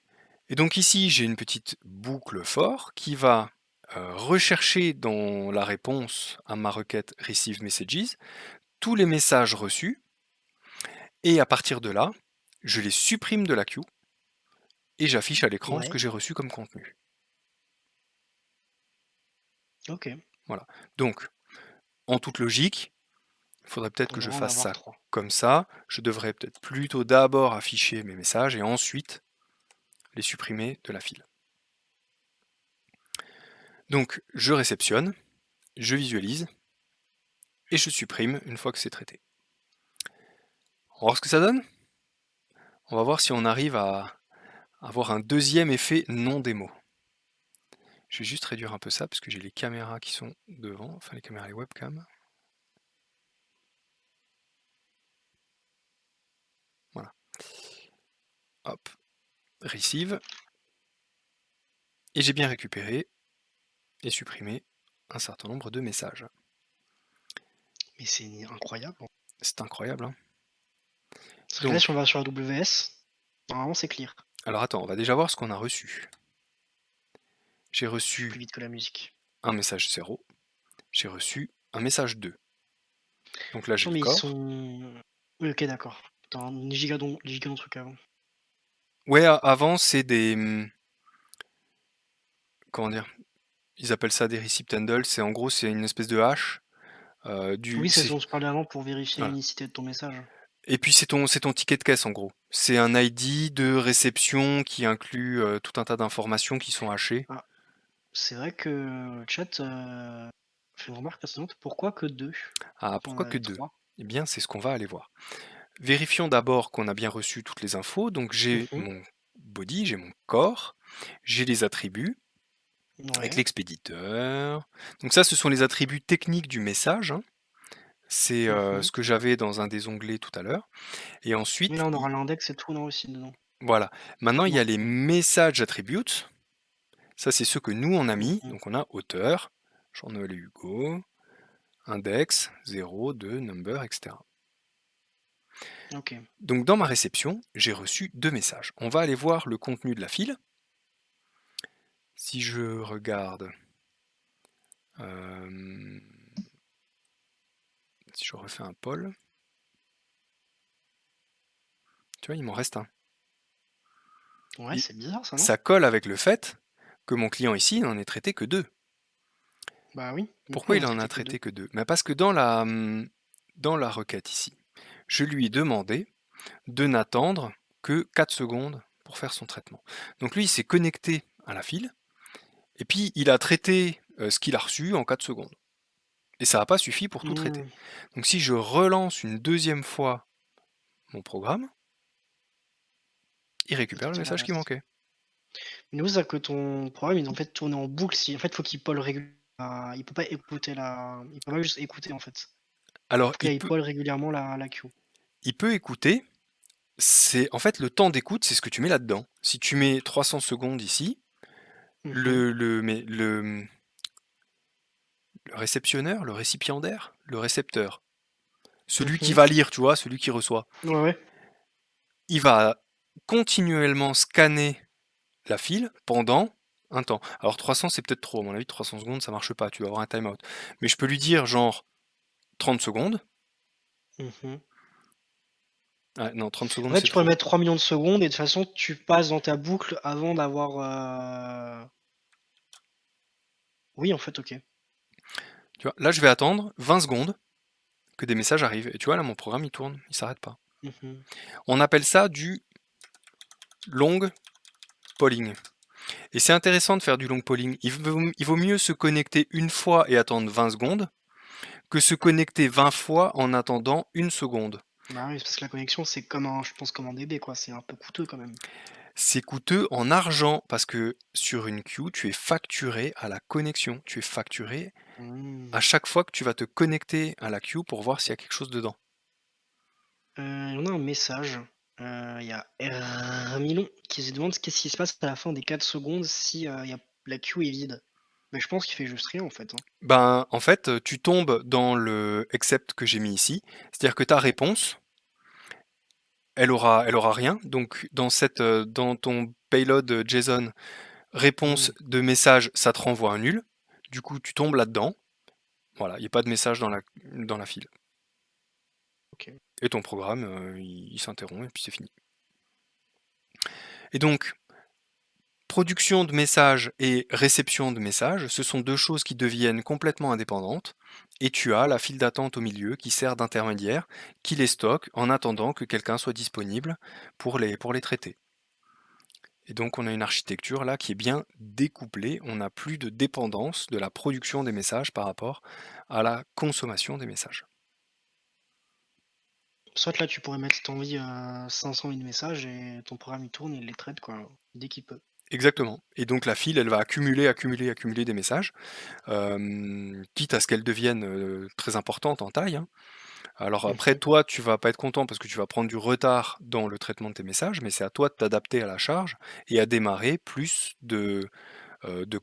Et donc ici j'ai une petite boucle for qui va rechercher dans la réponse à ma requête receive messages tous les messages reçus et à partir de là je les supprime de la queue et j'affiche à l'écran ce Ouais. que j'ai reçu comme contenu. Ok. Voilà. Donc en toute logique, il faudrait peut-être On que je devrait en fasse avoir ça 3. comme ça. Je devrais peut-être plutôt d'abord afficher mes messages et ensuite les supprimer de la file. Donc je réceptionne, je visualise et je supprime une fois que c'est traité. On va voir ce que ça donne. On va voir si on arrive à avoir un deuxième effet non démo. Je vais juste réduire un peu ça parce que j'ai les caméras qui sont devant, enfin les caméras, les webcams. Voilà. Hop, receive. Et j'ai bien récupéré et supprimé un certain nombre de messages. Mais c'est incroyable. C'est incroyable, hein. Parce que là, si on Donc, va sur AWS, normalement c'est clear. alors attends, on va déjà voir ce qu'on a reçu. J'ai Je suis reçu plus vite que la musique. un message 0, j'ai reçu un message 2. Donc là, j'ai Non, le mais ils corps. sont. Oui, ok, d'accord. Attends, une giga de trucs avant. Ouais, avant, c'est des... comment dire? Ils appellent ça des receipt handles. C'est en gros, c'est une espèce de hash. Oui, c'est ce dont je parlais avant pour vérifier Voilà. l'unicité de ton message. Et puis c'est ton ticket de caisse en gros. C'est un ID de réception qui inclut tout un tas d'informations qui sont hachées. Ah, c'est vrai que le chat fait une remarque pertinente. Pourquoi que deux? Ah, On en pourquoi que avait 2? trois. Eh bien, c'est ce qu'on va aller voir. Vérifions d'abord qu'on a bien reçu toutes les infos. Donc j'ai Mhm. mon body, j'ai mon corps, j'ai les attributs avec Ouais. l'expéditeur. Donc ça, ce sont les attributs techniques du message, hein. C'est Mhm. ce que j'avais dans un des onglets tout à l'heure. Et Oui, ensuite, là, on aura l'index et tout là aussi dedans. voilà. Maintenant, il y Non. a les messages attributes. Ça, c'est ceux que nous, on a mis. Mhm. Donc on a auteur, Jean-Noël et Hugo, index, 0, 2, number, etc. Ok. Donc dans ma réception, j'ai reçu 2 messages. On va aller voir le contenu de la file. Si je regarde, euh, si je refais un poll, tu vois, il m'en reste un. Ouais, Et c'est bizarre ça, non? ça colle avec le fait que mon client ici n'en ait traité que 2. Bah oui, du coup, Pourquoi on il a en a traité que deux. traité que 2? Parce que dans la requête ici, je lui ai demandé de n'attendre que 4 secondes pour faire son traitement. Donc lui, il s'est connecté à la file, et puis il a traité ce qu'il a reçu en 4 secondes. Et ça n'a pas suffi pour tout traiter. Hmm. Donc si je relance une deuxième fois mon programme, il récupère le Peut-être qu'il message qui reste. manquait. Mais nous, c'est que ton programme, il est en fait tourné en boucle. En fait, faut qu'il poll régulièrement. Il peut pas écouter Il peut pas juste écouter en fait. Alors Faut qu'il poll régulièrement la queue. il peut écouter, c'est en fait le temps d'écoute, c'est ce que tu mets là-dedans. Si tu mets 300 secondes ici, Mhm. le réceptionneur, le récipiendaire, le récepteur, celui qui Mhm. va lire, tu vois, celui qui reçoit, Ouais, ouais. il va continuellement scanner la file pendant un temps. Alors 300 c'est peut-être trop, à mon avis 300 secondes ça marche pas, tu vas avoir un timeout. Mais je peux lui dire genre 30 secondes. Mhm. Ah, non, 30 En secondes fait, c'est tu pourrais trop. mettre 3 millions de secondes et de toute façon, tu passes dans ta boucle avant d'avoir. Oui, en fait, ok. Tu vois, là je vais attendre 20 secondes que des messages arrivent. Et tu vois là mon programme il tourne, il s'arrête pas. Mhm. On appelle ça du long polling. Et c'est intéressant de faire du long polling. Il vaut mieux se connecter une fois et attendre 20 secondes que se connecter 20 fois en attendant une seconde. Bah oui, c'est parce que la connexion, c'est comme un, je pense, comme un DB, quoi. C'est un peu coûteux quand même. C'est coûteux en argent parce que sur une queue, tu es facturé à la connexion. Tu es facturé Hmm. à chaque fois que tu vas te connecter à la queue pour voir s'il y a quelque chose dedans. On a un message. Il y a Milon qui se demande qu'est-ce qui se passe à la fin des 4 secondes si la queue est vide. Mais je pense qu'il fait juste rien en fait, hein. Ben, en fait, tu tombes dans le except que j'ai mis ici. C'est-à-dire que ta Ouais. réponse, elle aura rien. Donc, dans ton payload JSON, réponse Hmm. de message, ça te renvoie un nul. Du coup, tu tombes là-dedans. Voilà, il n'y a pas de message dans la file. Ok. Et ton programme, il s'interrompt et puis c'est fini. Et donc, production de messages et réception de messages, ce sont deux choses qui deviennent complètement indépendantes. Et tu as la file d'attente au milieu qui sert d'intermédiaire, qui les stocke en attendant que quelqu'un soit disponible pour les traiter. Et donc on a une architecture là qui est bien découplée, on n'a plus de dépendance de la production des messages par rapport à la consommation des messages. Soit là, tu pourrais mettre si t'as envie 500 000 messages et ton programme il tourne et il les traite quoi, dès qu'il peut. Exactement. Et donc la file, elle va accumuler, accumuler, accumuler des messages, quitte à ce qu'elles deviennent très importantes en taille, hein. Alors après, Mhm. toi, tu vas pas être content parce que tu vas prendre du retard dans le traitement de tes messages, mais c'est à toi de t'adapter à la charge et à démarrer plus de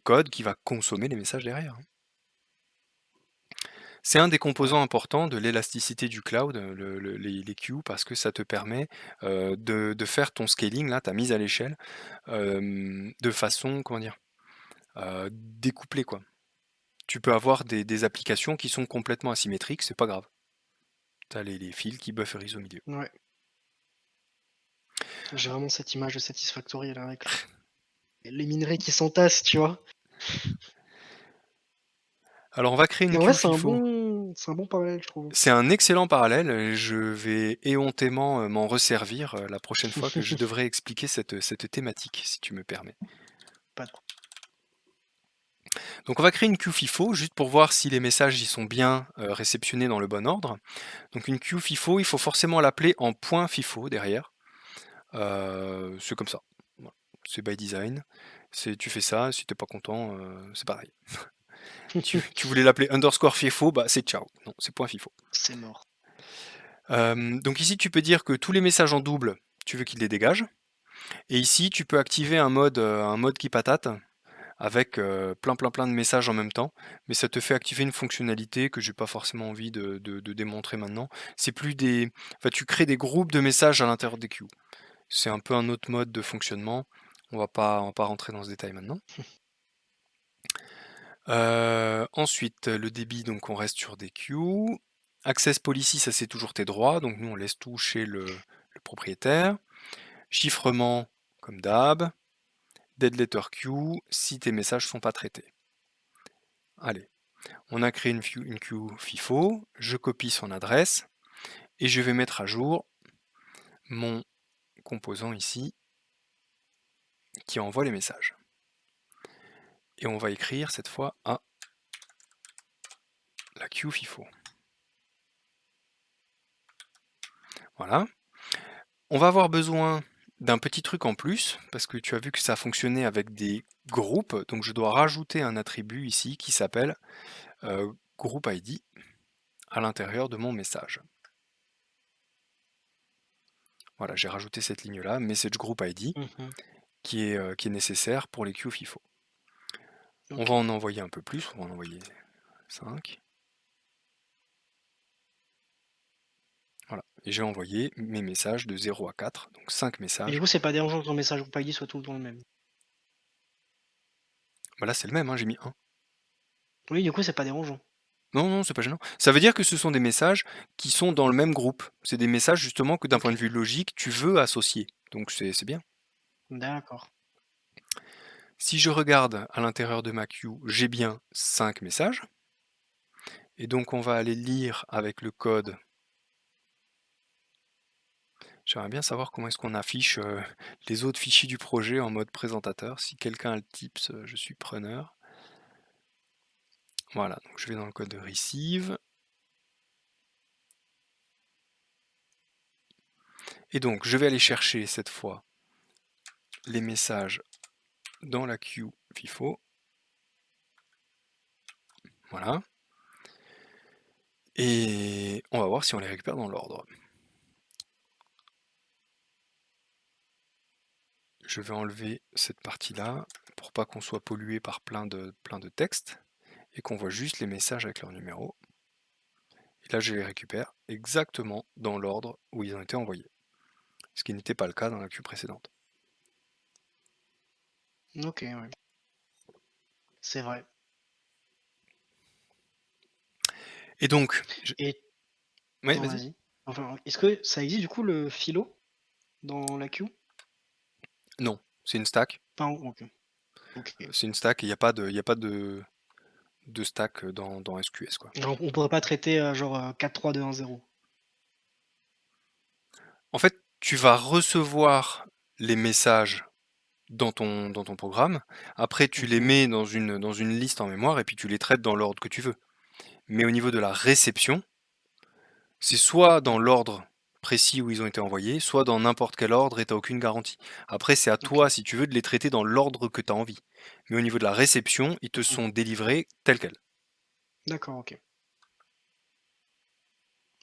code qui va consommer les messages derrière, hein. C'est un des Ouais, composants importants de l'élasticité du cloud, les queues, parce que ça te permet de faire ton scaling, là, ta mise à l'échelle, de façon, comment dire, découplée, quoi. Tu peux avoir des applications qui sont complètement asymétriques, c'est pas grave. Tu as les fils qui bufferisent au milieu. ouais. J'ai vraiment cette image de Satisfactory là, avec les minerais qui s'entassent, tu vois. Alors on va créer Et une en vrai, queue FIFO. c'est un bon parallèle, je trouve. C'est un excellent parallèle, je vais éhontément m'en resservir la prochaine fois que je devrais expliquer cette thématique, si tu me permets. Pas de Donc on va créer une queue FIFO juste pour voir si les messages y sont bien réceptionnés dans le bon ordre. Donc une queue FIFO, il faut forcément l'appeler en point FIFO derrière. C'est comme ça. Voilà. C'est by design. Tu fais ça, si t'es pas content, c'est pareil. Tu voulais l'appeler underscore FIFO, bah c'est ciao. Non, c'est point FIFO. C'est mort. Donc ici tu peux dire que tous les messages en double, tu veux qu'ils les dégagent. Et ici tu peux activer un mode qui patate avec plein de messages en même temps, mais ça te fait activer une fonctionnalité que j'ai pas forcément envie de démontrer maintenant. C'est plus des, enfin, tu crées des groupes de messages à l'intérieur des queues. C'est un peu un autre mode de fonctionnement. On va pas rentrer dans ce détail maintenant. Ensuite, le débit, donc on reste sur des queues. Access policy, ça c'est toujours tes droits, donc nous on laisse tout chez le propriétaire. Chiffrement, comme d'hab. Dead letter queue, si tes messages sont pas traités. Allez, on a créé une queue FIFO, je copie son adresse et je vais mettre à jour mon composant ici qui envoie les messages. Et on va écrire cette fois à la queue FIFO. Voilà. On va avoir besoin d'un petit truc en plus, parce que tu as vu que ça fonctionnait avec des groupes, donc je dois rajouter un attribut ici qui s'appelle group ID à l'intérieur de mon message. Voilà, j'ai rajouté cette ligne-là, message group ID, Mhm. qui est nécessaire pour les queues FIFO. On Ok. va en envoyer un peu plus, on va en envoyer 5. Voilà, et j'ai envoyé mes messages de 0 à 4, donc 5 Et du messages. coup, c'est pas dérangeant que ton message ou pas ID soit tout le temps le même. Bah là c'est le même, hein, j'ai mis 1. Oui, du coup, c'est pas dérangeant. Non, non, c'est pas gênant. Ça veut dire que ce sont des messages qui sont dans le même groupe. C'est des messages justement que d'un point Ok. de vue logique, tu veux associer. Donc c'est bien. D'accord. Si je regarde à l'intérieur de ma queue, j'ai bien 5 messages. Et donc on va aller lire avec le code. J'aimerais bien savoir comment est-ce qu'on affiche les autres fichiers du projet en mode présentateur. Si quelqu'un a le tips, je suis preneur. Voilà, donc je vais dans le code de receive. Et donc je vais aller chercher cette fois les messages dans la queue FIFO. Voilà. Et on va voir si on les récupère dans l'ordre. Je vais enlever cette partie-là pour pas qu'on soit pollué par plein de textes et qu'on voit juste les messages avec leur numéro. Et là, je les récupère exactement dans l'ordre où ils ont été envoyés, ce qui n'était pas le cas dans la queue précédente. Ok, ouais. C'est vrai. Et donc, Et ouais, non, vas-y. vas-y. Enfin, est-ce que ça existe du coup le philo dans la queue? Non, c'est une stack. Pas ok. Ok. C'est une stack et il y a pas de stack dans SQS, quoi. Genre, on pourrait pas traiter genre 4-3-2-1-0. En fait, tu vas recevoir les messages dans ton programme. Après, tu les Mhm. mets dans une liste en mémoire et puis tu les traites dans l'ordre que tu veux. Mais au niveau de la réception, c'est soit dans l'ordre précis où ils ont été envoyés, soit dans n'importe quel ordre et tu n'as aucune garantie. Après, c'est à OK. toi, si tu veux, de les traiter dans l'ordre que tu as envie. Mais au niveau de la réception, ils te Mmh. sont délivrés tels quels. D'accord, OK.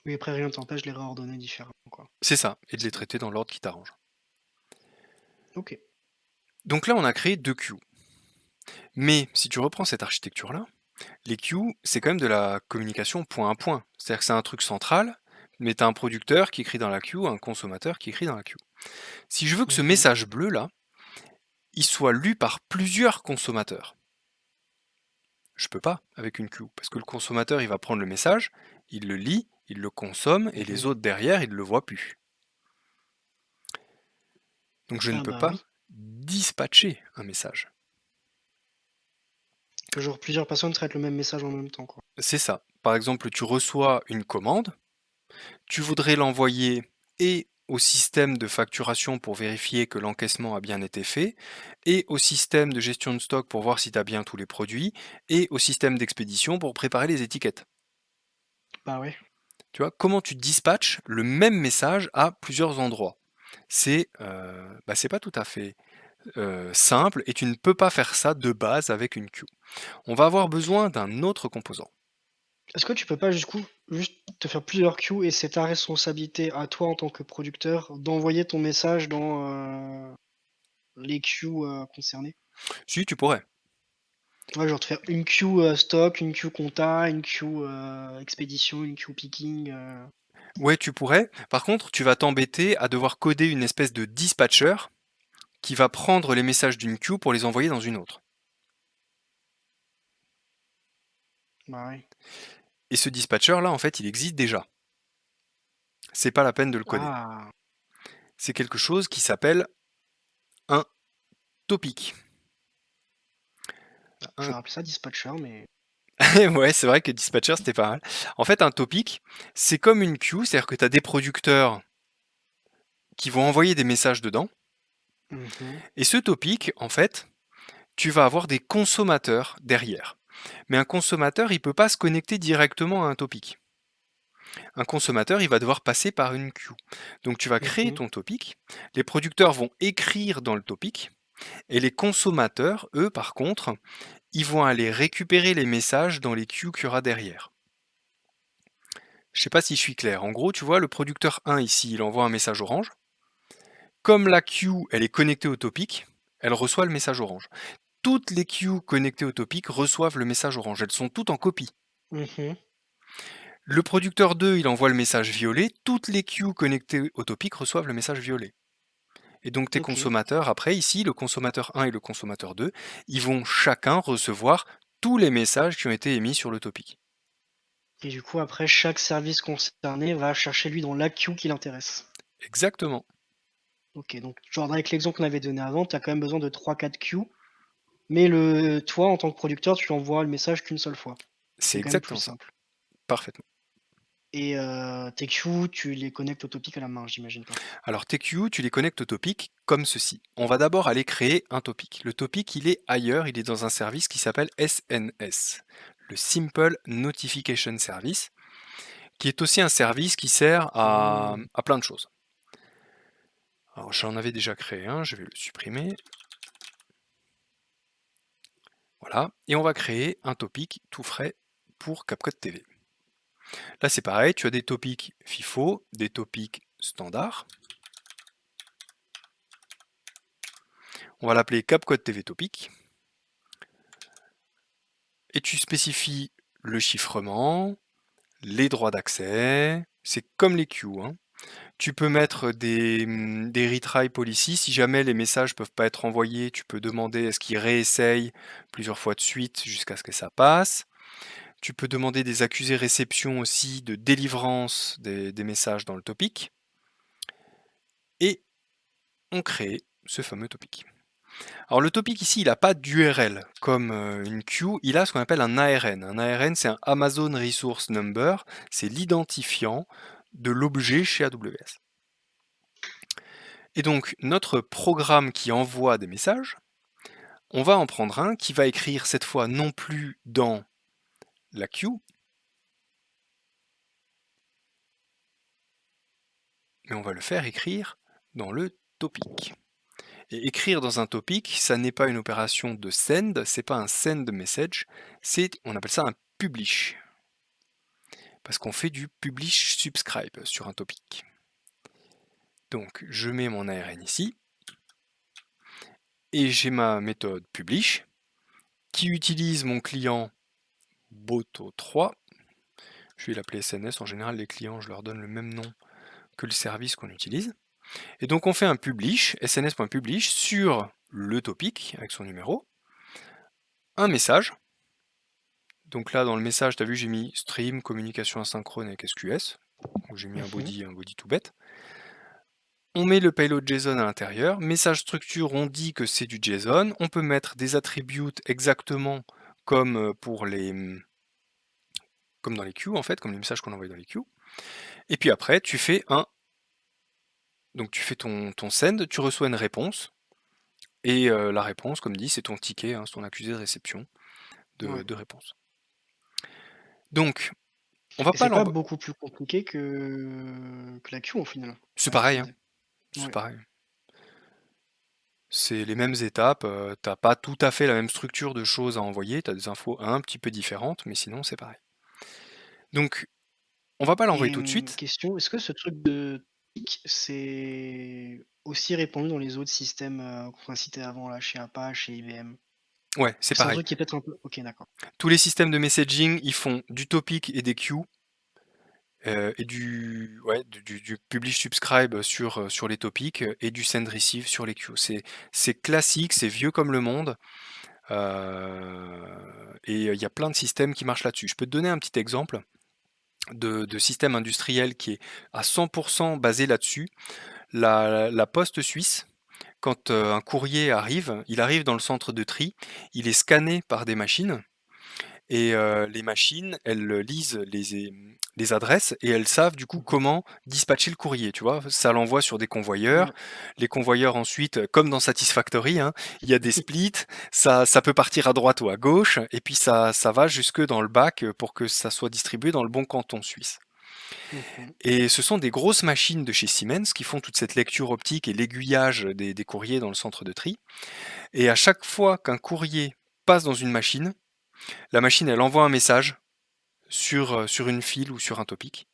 Oui, après rien ne t'empêche de les réordonner différemment, quoi. C'est ça, et de les C'est traiter dans l'ordre qui t'arrange. OK. Donc là, on a créé 2 queues. Mais si tu reprends cette architecture-là, les queues, c'est quand même de la communication point à point. C'est-à-dire que c'est un truc central, mais tu as un producteur qui écrit dans la queue, un consommateur qui écrit dans la queue. Si je veux que ce Mmh. message bleu-là, il soit lu par plusieurs consommateurs, je peux pas avec une queue, parce que le consommateur, il va prendre le message, il le lit, il le consomme, et les Mmh. autres derrière, ils ne le voient plus. Donc je ne Ah peux bah pas oui. dispatcher un message. Que genre plusieurs personnes traitent le même message en même temps, quoi. C'est ça. Par exemple, tu reçois une commande, tu voudrais l'envoyer et au système de facturation pour vérifier que l'encaissement a bien été fait, et au système de gestion de stock pour voir si tu as bien tous les produits, et au système d'expédition pour préparer les étiquettes. Bah ouais. Tu vois, comment tu dispatches le même message à plusieurs endroits? C'est pas tout à fait simple et tu ne peux pas faire ça de base avec une queue. On va avoir besoin d'un autre composant. Est-ce que tu peux pas, du coup, juste te faire plusieurs queues et c'est ta responsabilité à toi en tant que producteur d'envoyer ton message dans, les queues, concernées? Si, tu pourrais. Ouais, genre te faire une queue, stock, une queue compta, une queue, expédition, une queue picking, Ouais, tu pourrais. Par contre, tu vas t'embêter à devoir coder une espèce de dispatcher qui va prendre les messages d'une queue pour les envoyer dans une autre. bah ouais. Et ce dispatcher-là, en fait, il existe déjà. C'est pas la peine de le coder. Ah! C'est quelque chose qui s'appelle un topic. Je Un vais appeler ça dispatcher, mais Ouais, c'est vrai que dispatcher, c'était pas mal. En fait, un topic, c'est comme une queue, c'est-à-dire que tu as des producteurs qui vont envoyer des messages dedans. mmh. Et ce topic, en fait, tu vas avoir des consommateurs derrière. Mais un consommateur, il ne peut pas se connecter directement à un topic. Un consommateur, il va devoir passer par une queue. Donc tu vas créer Mmh. ton topic, les producteurs vont écrire dans le topic, et les consommateurs, eux, par contre, ils vont aller récupérer les messages dans les queues qu'il y aura derrière. Je sais pas si je suis clair. En gros, tu vois, le producteur 1 ici, il envoie un message orange. Comme la queue, elle est connectée au topic, elle reçoit le message orange. Toutes les queues connectées au topic reçoivent le message orange. Elles sont toutes en copie. Mmh. Le producteur 2, il envoie le message violet. Toutes les queues connectées au topic reçoivent le message violet. Et donc tes OK. consommateurs, après ici, le consommateur 1 et le consommateur 2, ils vont chacun recevoir tous les messages qui ont été émis sur le topic. Et du coup, après, chaque service concerné va chercher lui dans la queue qui l'intéresse. Exactement. OK, donc genre avec l'exemple qu'on avait donné avant, tu as quand même besoin de trois quatre queues, mais toi, en tant que producteur, tu envoies le message qu'une seule fois. C'est C'est quand même plus exactement ça. simple. Parfaitement. Et tes queues, tu les connectes au topic à la main, j'imagine pas? Alors tes queues, tu les connectes au topic comme ceci. On va d'abord aller créer un topic. Le topic, il est ailleurs, il est dans un service qui s'appelle SNS, le Simple Notification Service, qui est aussi un service qui sert Mmh. à plein de choses. Alors j'en avais déjà créé un, je vais le supprimer. Voilà, et on va créer un topic tout frais pour CapCut TV. Là c'est pareil, tu as des topics FIFO, des topics standards. On va l'appeler CapCut TV Topic. Et tu spécifies le chiffrement, les droits d'accès, c'est comme les queues, hein. Tu peux mettre des retry policy, si jamais les messages peuvent pas être envoyés, tu peux demander à ce qu'ils réessayent plusieurs fois de suite jusqu'à ce que ça passe. Tu peux demander des accusés réception aussi de délivrance des messages dans le topic. Et on crée ce fameux topic. Alors le topic ici, il n'a pas d'URL comme une queue, il a ce qu'on appelle un ARN. Un ARN, c'est un Amazon Resource Number, c'est l'identifiant de l'objet chez AWS. Et donc notre programme qui envoie des messages, on va en prendre un qui va écrire cette fois non plus dans la queue, mais on va le faire écrire dans le topic. Et écrire dans un topic, ça n'est pas une opération de send, c'est pas un send message, on appelle ça un publish. Parce qu'on fait du publish subscribe sur un topic. Donc je mets mon ARN ici, et j'ai ma méthode publish, qui utilise mon client Boto3. Je vais l'appeler SNS, en général les clients, je leur donne le même nom que le service qu'on utilise. Et donc on fait un publish, sns.publish, sur le topic, avec son numéro, un message. Donc là, dans le message, tu as vu, j'ai mis stream, communication asynchrone avec SQS. Donc j'ai mis un body tout bête. On met le payload JSON à l'intérieur. Message structure, on dit que c'est du JSON. On peut mettre des attributs exactement comme comme dans les queues, en fait, comme les messages qu'on envoie dans les queues. Et puis après, tu fais donc tu fais ton send, tu reçois une réponse. Et la réponse, comme dit, c'est ton ticket, hein, c'est ton accusé de réception Ouais. de réponse. Donc, on va Et pas c'est pas l'envoyer. beaucoup plus compliqué que la queue au final C'est à pareil, hein, utiliser. c'est Ouais. pareil. C'est les mêmes étapes, t'as pas tout à fait la même structure de choses à envoyer, t'as des infos un petit peu différentes, mais sinon c'est pareil. Donc, on va pas l'envoyer Et tout de suite. question, est-ce que ce truc de tick, c'est aussi répandu dans les autres systèmes, qu'on a cités avant là, chez Apache, chez IBM? Ouais, c'est C'est un pareil. truc qui est peut-être un peu OK, d'accord. Tous les systèmes de messaging, ils font du topic et des queues, et ouais, du publish subscribe sur les topics, et du send receive sur les queues. C'est classique, c'est vieux comme le monde. Et il y a plein de systèmes qui marchent là-dessus. Je peux te donner un petit exemple de système industriel qui est à 100% basé là-dessus. La poste suisse, quand un courrier arrive, il arrive dans le centre de tri, il est scanné par des machines, et les machines, elles lisent les adresses, et elles savent du coup Mmh. comment dispatcher le courrier, tu vois. Ça l'envoie sur des convoyeurs. Ouais. Les convoyeurs ensuite, comme dans Satisfactory, hein, il y a des splits, ça peut partir à droite ou à gauche, et puis ça va jusque dans le bac pour que ça soit distribué dans le bon canton suisse. Mmh. Et ce sont des grosses machines de chez Siemens qui font toute cette lecture optique et l'aiguillage des courriers dans le centre de tri. Et à chaque fois qu'un courrier passe dans une machine, la machine elle envoie un message sur une file ou sur un topic,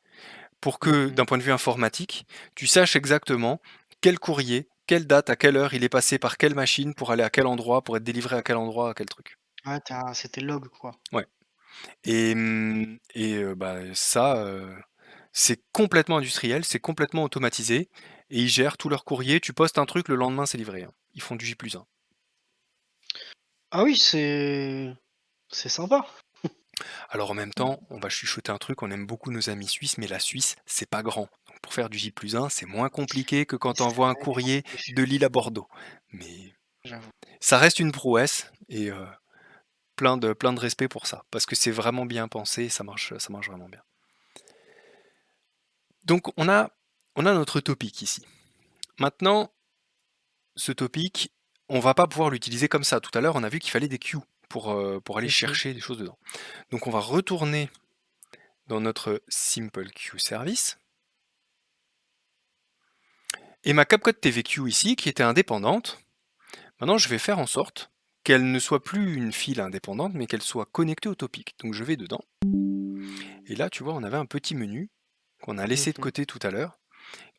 pour que, Mmh. d'un point de vue informatique, tu saches exactement quel courrier, quelle date, à quelle heure il est passé par quelle machine pour aller à quel endroit, pour être délivré à quel endroit, à quel truc. Ah, c'était log quoi. Ouais. Bah, ça, c'est complètement industriel, c'est complètement automatisé, et ils gèrent tout leur courrier. Tu postes un truc, le lendemain c'est livré, hein. Ils font du J+1. Ah oui, c'est sympa. Alors en même temps, on va chuchoter un truc, on aime beaucoup nos amis suisses, mais la Suisse, c'est pas grand. Donc pour faire du J+1, c'est moins compliqué que quand Oui, tu c'est envoies un vrai, courrier de Lille à Bordeaux. Mais j'avoue. ça reste une prouesse, et plein de respect pour ça, parce que c'est vraiment bien pensé, et ça marche vraiment bien. Donc on a notre topic ici. Maintenant, ce topic, on va pas pouvoir l'utiliser comme ça. Tout à l'heure, on a vu qu'il fallait des queues pour aller Mmh. chercher des choses dedans. Donc on va retourner dans notre simple queue service. Et ma CapCut TV queue ici, qui était indépendante, maintenant je vais faire en sorte qu'elle ne soit plus une file indépendante, mais qu'elle soit connectée au topic. Donc je vais dedans. Et là, tu vois, on avait un petit menu qu'on a laissé de Mmh. côté tout à l'heure,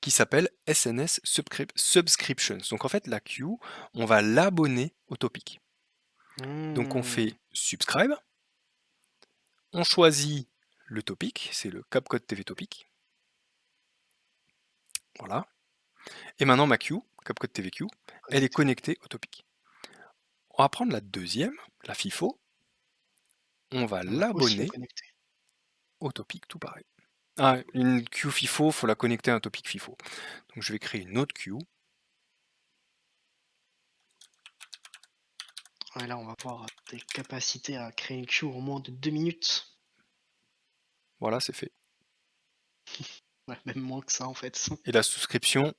qui s'appelle SNS Subscriptions. Donc en fait, la queue, on va l'abonner au topic. Donc on Mmh. fait subscribe, on choisit le topic, c'est le CapCut TV topic. Voilà. Et maintenant ma queue, CapCut TV queue, elle est Connecté. connectée au topic. On va prendre la deuxième, la FIFO, on va On va aussi la l'abonner connecter. au topic, tout pareil. Ah, une queue FIFO, faut la connecter à un topic FIFO. Donc je vais créer une autre queue. Ouais, là, on va avoir des capacités à créer une queue en moins de 2 minutes. Voilà, c'est fait. Ouais, même moins que ça en fait. Et la souscription,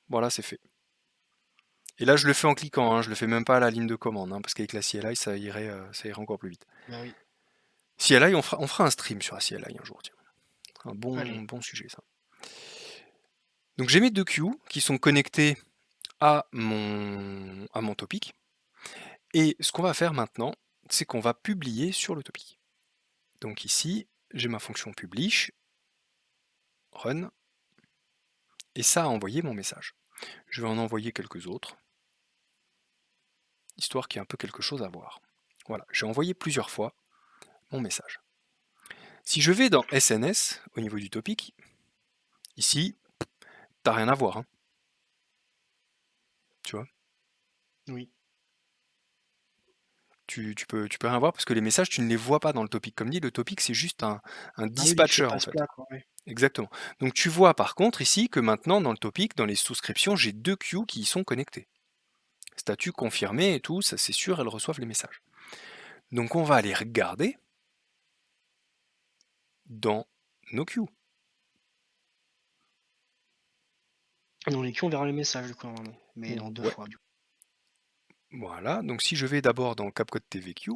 voilà, c'est fait. Et là, je le fais en cliquant, hein, je le fais même pas à la ligne de commande, hein, parce qu'avec la CLI, ça irait encore plus vite. Bah oui. CLI, on fera un stream sur la CLI un jour, tiens. Un Allez. bon sujet, ça. Donc j'ai mes 2 queues qui sont connectés à mon topic et ce qu'on va faire maintenant, c'est qu'on va publier sur le topic. Donc ici, j'ai ma fonction publish, run, et ça a envoyé mon message. Je vais en envoyer quelques autres, histoire qu'il y ait un peu quelque chose à voir. Voilà, j'ai envoyé plusieurs fois mon message. Si je vais dans SNS, au niveau du topic, ici, t'as rien à voir, hein, tu vois. Oui. Tu peux rien voir parce que les messages, tu ne les vois pas dans le topic. Comme dit, le topic, c'est juste un Ah oui, l'effet dispatcher, en fait. passe-plat, quoi, ouais. Exactement. Donc tu vois par contre ici que maintenant, dans le topic, dans les souscriptions, j'ai 2 queues qui y sont connectées. Statut confirmé et tout, ça c'est sûr, elles reçoivent les messages. Donc on va aller regarder dans nos queues. Dans les queues, on verra les messages, du coup, normalement. Mais dans 2 Ouais, fois, du coup. voilà. Donc si je vais d'abord dans CapCut TV Queue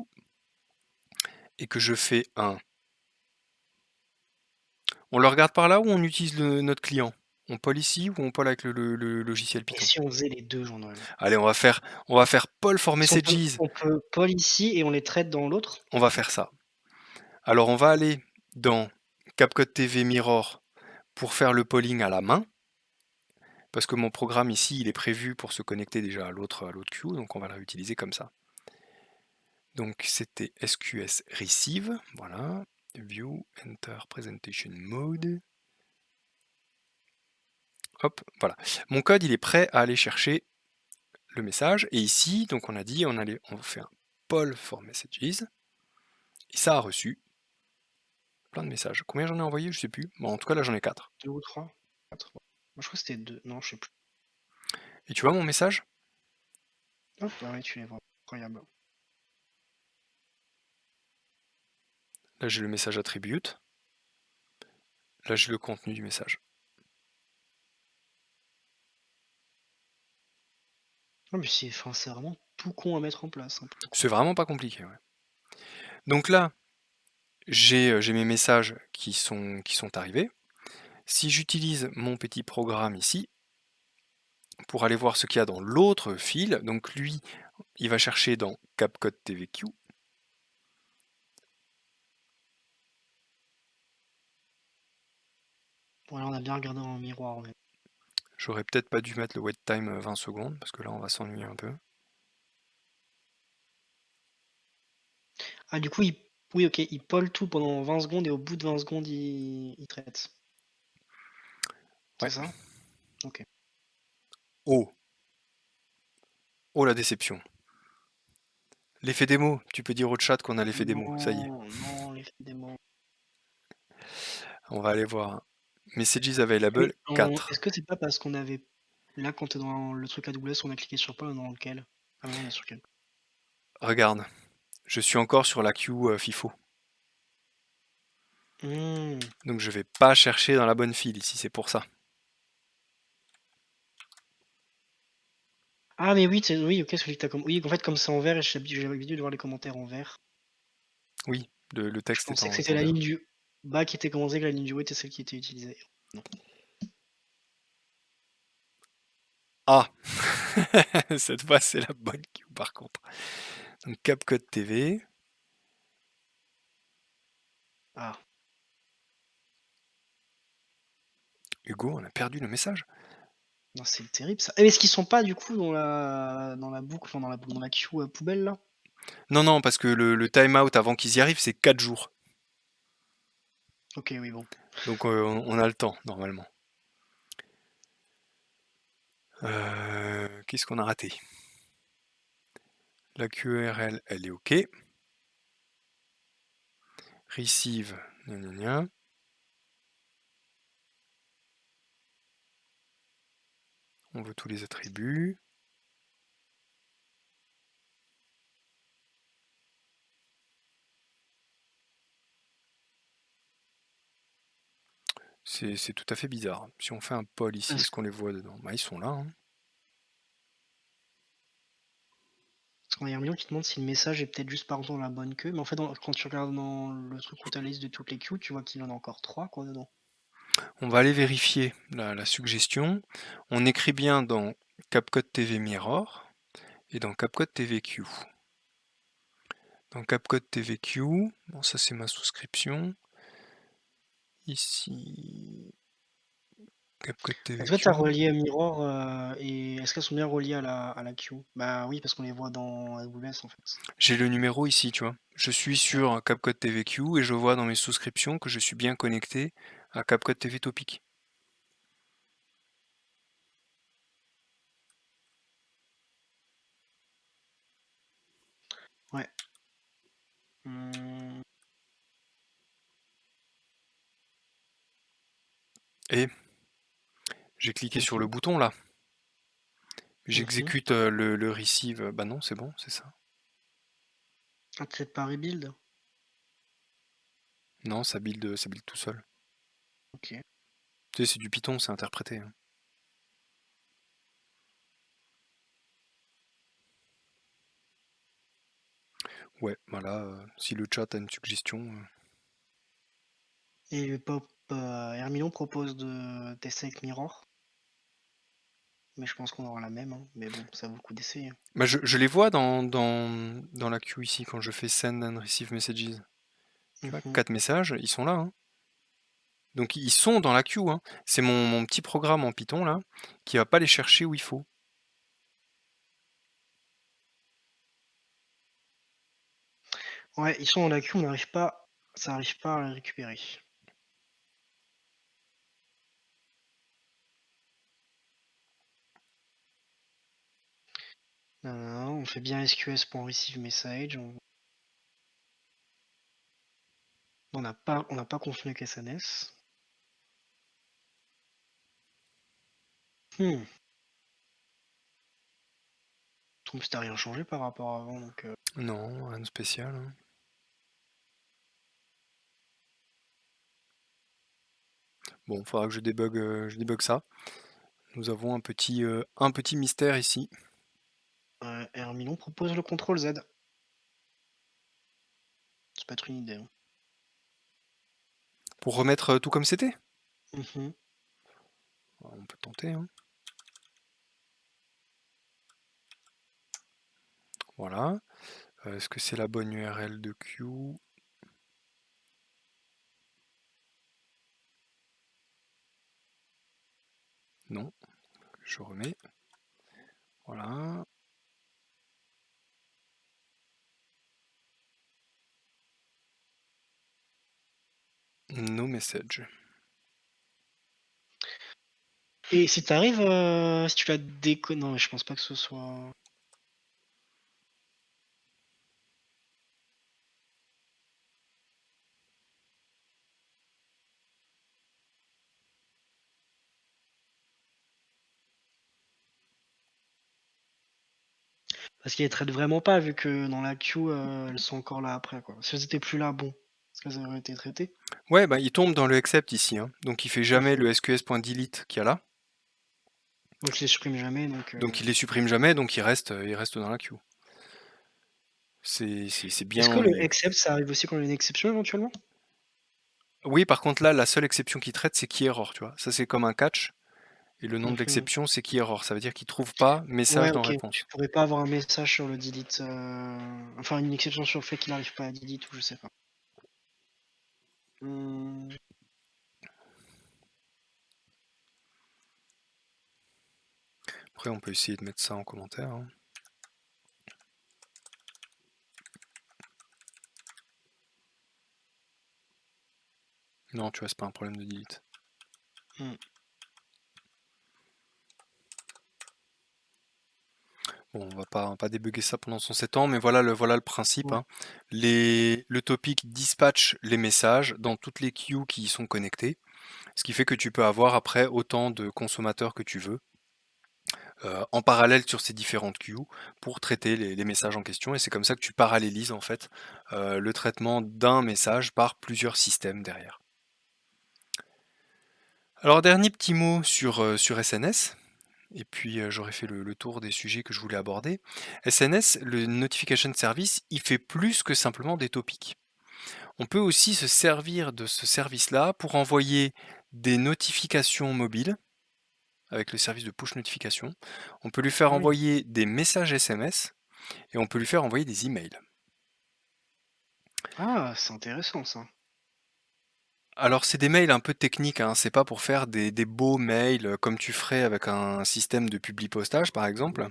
et que je fais un... On le regarde par là ou on utilise notre client? On poll ici ou on poll avec le logiciel Et Python? si on faisait les 2, Jean-Noël? Allez, on va faire poll for Si on peut messages. on peut poll ici et on les traite dans l'autre? On va faire ça. Alors on va aller dans CapCut TV Mirror pour faire le polling à la main, parce que mon programme ici, il est prévu pour se connecter déjà à l'autre queue, donc on va le réutiliser comme ça. Donc c'était SQS Receive, voilà, View, Enter Presentation Mode. Hop, voilà. Mon code, il est prêt à aller chercher le message, et ici, donc on a dit, on fait un poll for messages, et ça a reçu plein de messages. Combien j'en ai envoyé? Je sais plus. Bon, en tout cas, là, j'en ai 4. 2 ou 3, 4. Moi, je crois que c'était 2. Non, je sais plus. Et tu vois mon message? Hop, ah ouais, tu les vois. Incroyable. Là, j'ai le message attribute. Là, j'ai le contenu du message. Non, mais c'est vraiment tout con à mettre en place, hein, pour le coup. C'est vraiment pas compliqué, ouais. Donc là, j'ai mes messages qui sont arrivés. Si j'utilise mon petit programme ici, pour aller voir ce qu'il y a dans l'autre fil, donc lui, il va chercher dans CapCut TVQ. Voilà, on a bien regardé en miroir, mais... J'aurais peut-être pas dû mettre le wait time 20 secondes, parce que là, on va s'ennuyer un peu. Ah, du coup, oui, ok, il poll tout pendant 20 secondes et au bout de 20 secondes, il traite. C'est Ouais. ça? Ok. Oh, oh la déception. L'effet démo, tu peux dire au chat qu'on a l'effet démo, ça y est. Non, non, l'effet démo. On va aller voir. Messages available, Mais 4. est-ce que c'est pas parce qu'on avait... Là, quand t'es dans le truc AWS, on a cliqué sur poll, dans lequel? Ah non, on est sur quel? Regarde, je suis encore sur la queue FIFO. Hmm. Donc je vais pas chercher dans la bonne file ici, c'est pour ça. Ah, mais oui, oui, ok, celui que t'as comme... Oui, en fait, comme c'est en vert, et j'ai l'habitude de voir les commentaires en vert. Oui, le Je texte pensais que est c'était en la vert. ligne du bas qui était commencée, que la ligne du haut était celle qui était utilisée. Non. Ah cette fois c'est la bonne queue par contre. Donc CapCut TV. Ah. Hugo, on a perdu le message. Non, c'est terrible ça. Et est-ce qu'ils sont pas du coup dans la boucle, enfin dans la queue poubelle là? Non, non, parce que le timeout avant qu'ils y arrivent, c'est 4 jours. Ok, oui, bon. Donc on a le temps, normalement. Qu'est-ce qu'on a raté? La QRL, elle est OK. Receive, gna gna gna. On veut tous les attributs. C'est tout à fait bizarre. Si on fait un poll ici, Parce, est-ce qu'on les voit dedans? Bah, ils sont là, hein. parce qu'on a un million qui demande si le message est peut-être juste par exemple dans la bonne queue. Mais en fait, quand tu regardes dans le truc où tu as la liste de toutes les queues, tu vois qu'il y en a encore 3 quoi dedans. On va aller vérifier la suggestion. On écrit bien dans CapCut TV Mirror et dans CapCut TVQ. Dans CapCut TVQ, bon, ça c'est ma souscription. Ici, CapCut Est-ce que tu as TVQ. relié Mirror, et est-ce qu'elles sont bien reliées à la queue? Bah oui, parce qu'on les voit dans AWS en fait. J'ai le numéro ici, tu vois. Je suis Ouais, sur CapCut TVQ et je vois dans mes souscriptions que je suis bien connecté à CapCut TV Topic. ouais. Mmh, Et j'ai cliqué sur le OK. bouton là. Mmh. J'exécute le receive. Bah non, c'est bon, c'est ça. Ah, peut-être pas rebuild? Non, ça build tout seul. OK. Tu sais, c'est du Python, c'est interprété, hein. Ouais, voilà, si le chat a une suggestion. Et le pop, Hermilon propose de tester avec Mirror, mais je pense qu'on aura la même, hein, mais bon, ça vaut le coup d'essayer. Bah, je les vois dans la queue ici quand je fais send and receive messages. Tu vois, Mmh. 4 messages, ils sont là, hein. Donc ils sont dans la queue, hein. C'est mon petit programme en Python là qui va pas les chercher où il faut. Ouais, ils sont dans la queue, ça arrive pas à les récupérer. On fait bien SQS.receiveMessage, on n'a pas configuré avec SNS. Mmh. Je trouve que ça rien changé par rapport à avant, donc Non, rien de spécial, hein. Bon, faudra que je débug ça. Nous avons un petit mystère ici. Hermilon propose le contrôle Z. Ça peut être une idée, hein. Pour remettre tout comme c'était. Mmh. On peut tenter, hein. Voilà. Est-ce que c'est la bonne URL de queue? Non. Je remets. Voilà. No message. Et si t'arrives, si tu la non, mais je pense pas que ce soit parce qu'elles traitent vraiment pas vu que dans la queue, elles sont encore là après, quoi. Si elles étaient plus là, bon, est-ce qu'elles auraient été traitées? Ouais, bah il tombe dans le except ici, hein. Donc il fait jamais Mmh. le sqs.delete qu'il y a là. Donc je les supprime jamais, donc Donc il les supprime jamais, donc il reste dans la queue. C'est est-ce bien. que le except, ça arrive aussi quand il y a une exception éventuellement? Oui, par contre là, la seule exception qu'il traite, c'est key error, tu vois. Ça c'est comme un catch. Et le nom de Mmh. l'exception, c'est key error. Ça veut dire qu'il trouve pas Ouais, message dans OK. Tu réponse. pourrais pas avoir un message sur le delete, enfin une exception sur le fait qu'il n'arrive pas à delete ou je sais pas. Mmh. Après, on peut essayer de mettre ça en commentaire, hein. Non, tu vois, c'est pas un problème de delete. Mmh. Bon, on va pas débugger ça pendant 107 ans, mais voilà le principe, Ouais. hein. Le topic dispatch les messages dans toutes les queues qui y sont connectées, ce qui fait que tu peux avoir après autant de consommateurs que tu veux en parallèle sur ces différentes queues pour traiter les messages en question. Et c'est comme ça que tu parallélises en fait le traitement d'un message par plusieurs systèmes derrière. Alors dernier petit mot sur SNS. Et puis j'aurais fait le tour des sujets que je voulais aborder. SNS, le Notification Service, il fait plus que simplement des topics. On peut aussi se servir de ce service-là pour envoyer des notifications mobiles avec le service de push notification. On peut lui faire Ah oui. envoyer des messages SMS et on peut lui faire envoyer des emails. Ah, c'est intéressant ça. Alors c'est des mails un peu techniques, hein, c'est pas pour faire des beaux mails comme tu ferais avec un système de publipostage par exemple,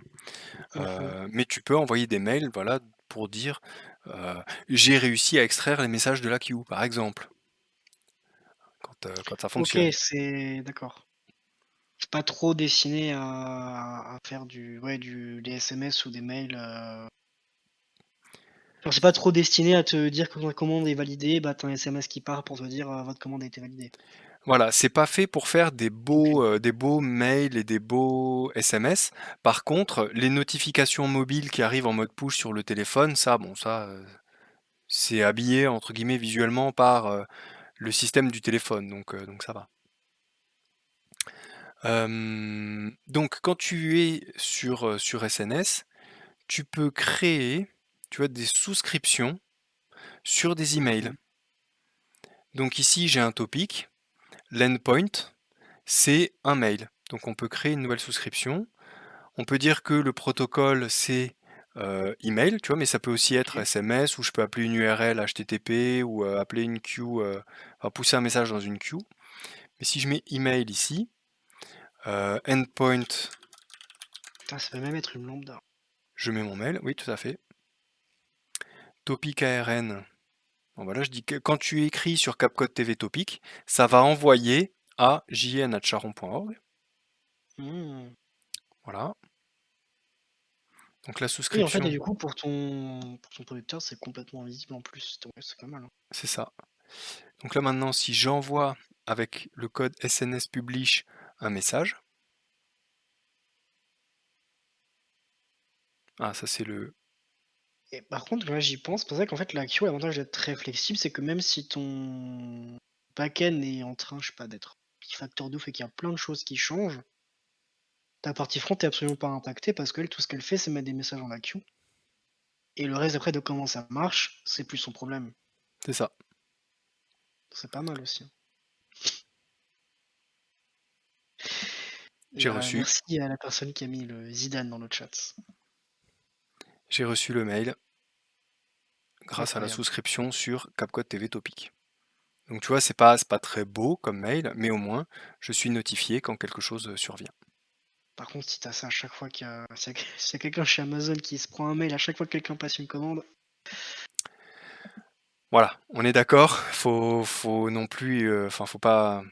Mmh. mais tu peux envoyer des mails, voilà, pour dire, heu: «J'ai réussi à extraire les messages de la queue», par exemple, quand ça OK, fonctionne. c'est d'accord. C'est pas trop destiné à faire du ouais, des SMS ou des mails, genre c'est pas trop destiné à te dire quand ta commande est validée, bah, tu as un SMS qui part pour te dire, «Votre commande a été validée». Voilà, c'est pas fait pour faire OK. des beaux mails et des beaux SMS. Par contre, les notifications mobiles qui arrivent en mode push sur le téléphone, ça, bon, ça, c'est habillé entre guillemets «visuellement» par, le système du téléphone, donc ça va. Donc quand tu es sur SNS, tu peux créer, tu vois, des souscriptions sur des emails. Mmh. Donc ici, j'ai un topic, l'endpoint, c'est un mail. Donc on peut créer une nouvelle souscription. On peut dire que le protocole, c'est, email, tu vois? Mais ça peut aussi être OK. SMS, ou je peux appeler une URL HTTP, ou, appeler une queue, enfin pousser un message dans une queue. Mais si je mets email ici, endpoint, Putain, ça peut même être une lambda. je mets mon mail, oui tout à fait. Topic ARN, bon voilà, je dis que quand tu écris sur CapCode TV Topic, ça va envoyer à jn@charon.org, Mmh. voilà. Donc la Oui, en fait et souscription, du coup pour ton producteur, c'est complètement visible en plus. Ouais, c'est pas mal, hein. c'est ça. Donc là maintenant, si j'envoie avec le code SNS publish un message, ah ça c'est le, Et par contre, là, j'y pense, c'est vrai qu'en fait, la Q, l'avantage d'être très flexible, c'est que même si ton back-end est en train, je sais pas, d'être facteur de ouf et qu'il y a plein de choses qui changent, ta partie front est absolument pas impactée parce qu'elle, tout ce qu'elle fait, c'est mettre des messages dans la queue. Et le reste après de comment ça marche, c'est plus son problème. c'est ça. C'est pas mal aussi, hein. J'ai Et reçu, merci à la personne qui a mis le Zidane dans le chat. j'ai reçu le mail grâce à la Incroyable. souscription sur CapCode TV Topic. Donc tu vois, c'est pas très beau comme mail, mais au moins je suis notifié quand quelque chose survient. Par contre, si t'as ça à chaque fois s'il y a quelqu'un chez Amazon qui se prend un mail à chaque fois que quelqu'un passe une commande, Voilà, on est d'accord, faut non plus, enfin faut pas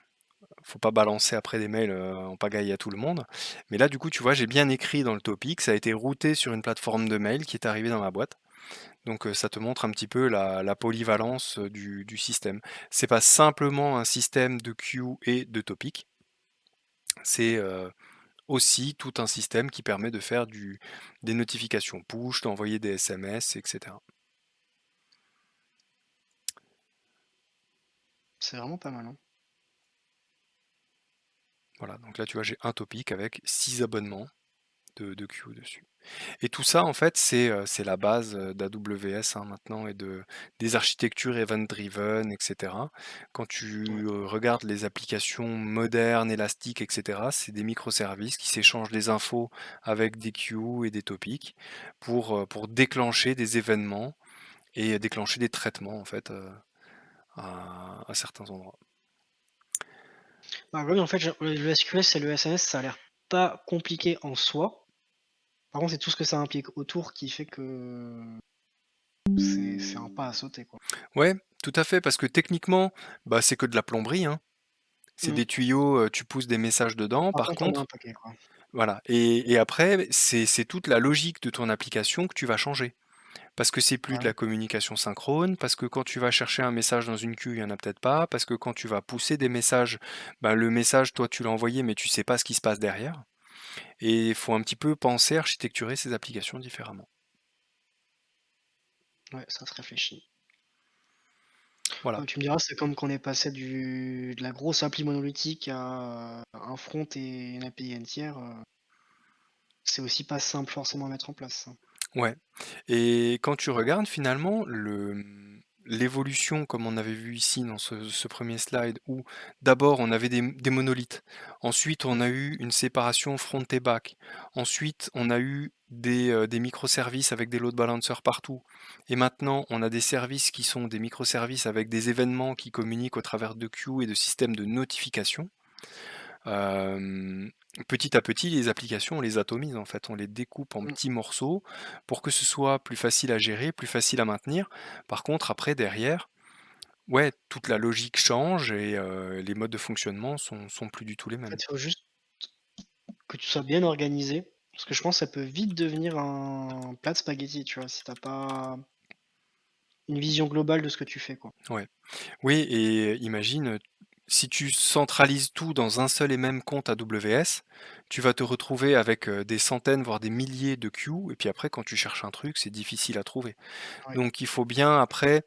balancer après des mails en pagaille à tout le monde. Mais là, du coup, tu vois, j'ai bien écrit dans le topic, ça a été routé sur une plateforme de mail qui est arrivée dans ma boîte. Donc ça te montre un petit peu la polyvalence du système. C'est pas simplement un système de queue et de topic, c'est aussi tout un système qui permet de faire des notifications push, d'envoyer des SMS, etc. c'est vraiment pas mal, hein. Voilà, donc là tu vois, j'ai un topic avec 6 abonnements de queue dessus. Et tout ça, en fait, c'est la base d'AWS hein, maintenant, et des architectures event-driven, etc. Quand tu Ouais. regardes les applications modernes, élastiques, etc., c'est des microservices qui s'échangent des infos avec des queues et des topics pour déclencher des événements et déclencher des traitements, en fait, à certains endroits. Bah, oui, en fait, le SQL et le SNS, ça a l'air pas compliqué en soi. Par contre, c'est tout ce que ça implique autour qui fait que c'est un pas à sauter, quoi. Ouais, tout à fait, parce que techniquement, bah, c'est que de la plomberie, hein. C'est Mmh. des tuyaux, tu pousses des messages dedans. Par Par contre, on a un contre, paquet, quoi. voilà, et après, c'est toute la logique de ton application que tu vas changer. Parce que c'est plus Bah, de oui. la communication synchrone, parce que quand tu vas chercher un message dans une queue, il y en a peut-être pas, parce que quand tu vas pousser des messages, ben, le message, toi, tu l'as envoyé, mais tu sais pas ce qui se passe derrière. Et il faut un petit peu penser, architecturer ces applications différemment. Ouais, ça se réfléchit. Voilà. Tu me diras, c'est comme quand on est passé de la grosse appli monolithique à un front et une API entière, c'est aussi pas simple forcément à mettre en place, ça. Ouais. Et quand tu regardes finalement, l'évolution comme on avait vu ici dans ce 1 slide où d'abord on avait des monolithes, ensuite on a eu une séparation front et back, ensuite on a eu des microservices avec des load balancers partout et maintenant on a des services qui sont des microservices avec des événements qui communiquent au travers de queues et de systèmes de notification. Hem, Petit à petit, les applications, on les atomise en fait, on les découpe en Mmh. petits morceaux pour que ce soit plus facile à gérer, plus facile à maintenir. Par contre, après derrière, ouais, toute la logique change et les modes de fonctionnement sont plus du tout les En mêmes. fait, il faut juste que tu sois bien organisé, parce que je pense que ça peut vite devenir un plat de spaghettis, tu vois? Si tu pas une vision globale de ce que tu fais, quoi. Ouais. Oui et imagine, si tu centralises tout dans un seul et même compte AWS, tu vas te retrouver avec, des centaines, voire des milliers de queues et puis après quand tu cherches un truc, c'est difficile à trouver. Ouais. Donc il faut bien après,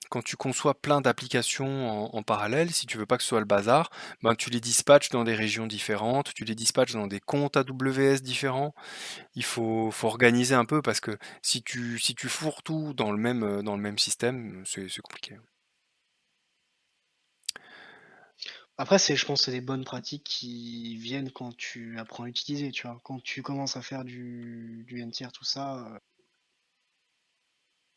quand tu conçois plein d'applications en parallèle, si tu veux pas que ce soit le bazar, ben, tu les dispatches dans des régions différentes, tu les dispatches dans des comptes AWS différents. Il faut organiser un peu parce que si tu fourres tout dans le même système, c'est compliqué. Après, je pense, que c'est des bonnes pratiques qui viennent quand tu apprends à utiliser, tu vois? Quand tu commences à faire du n-tier, tout ça,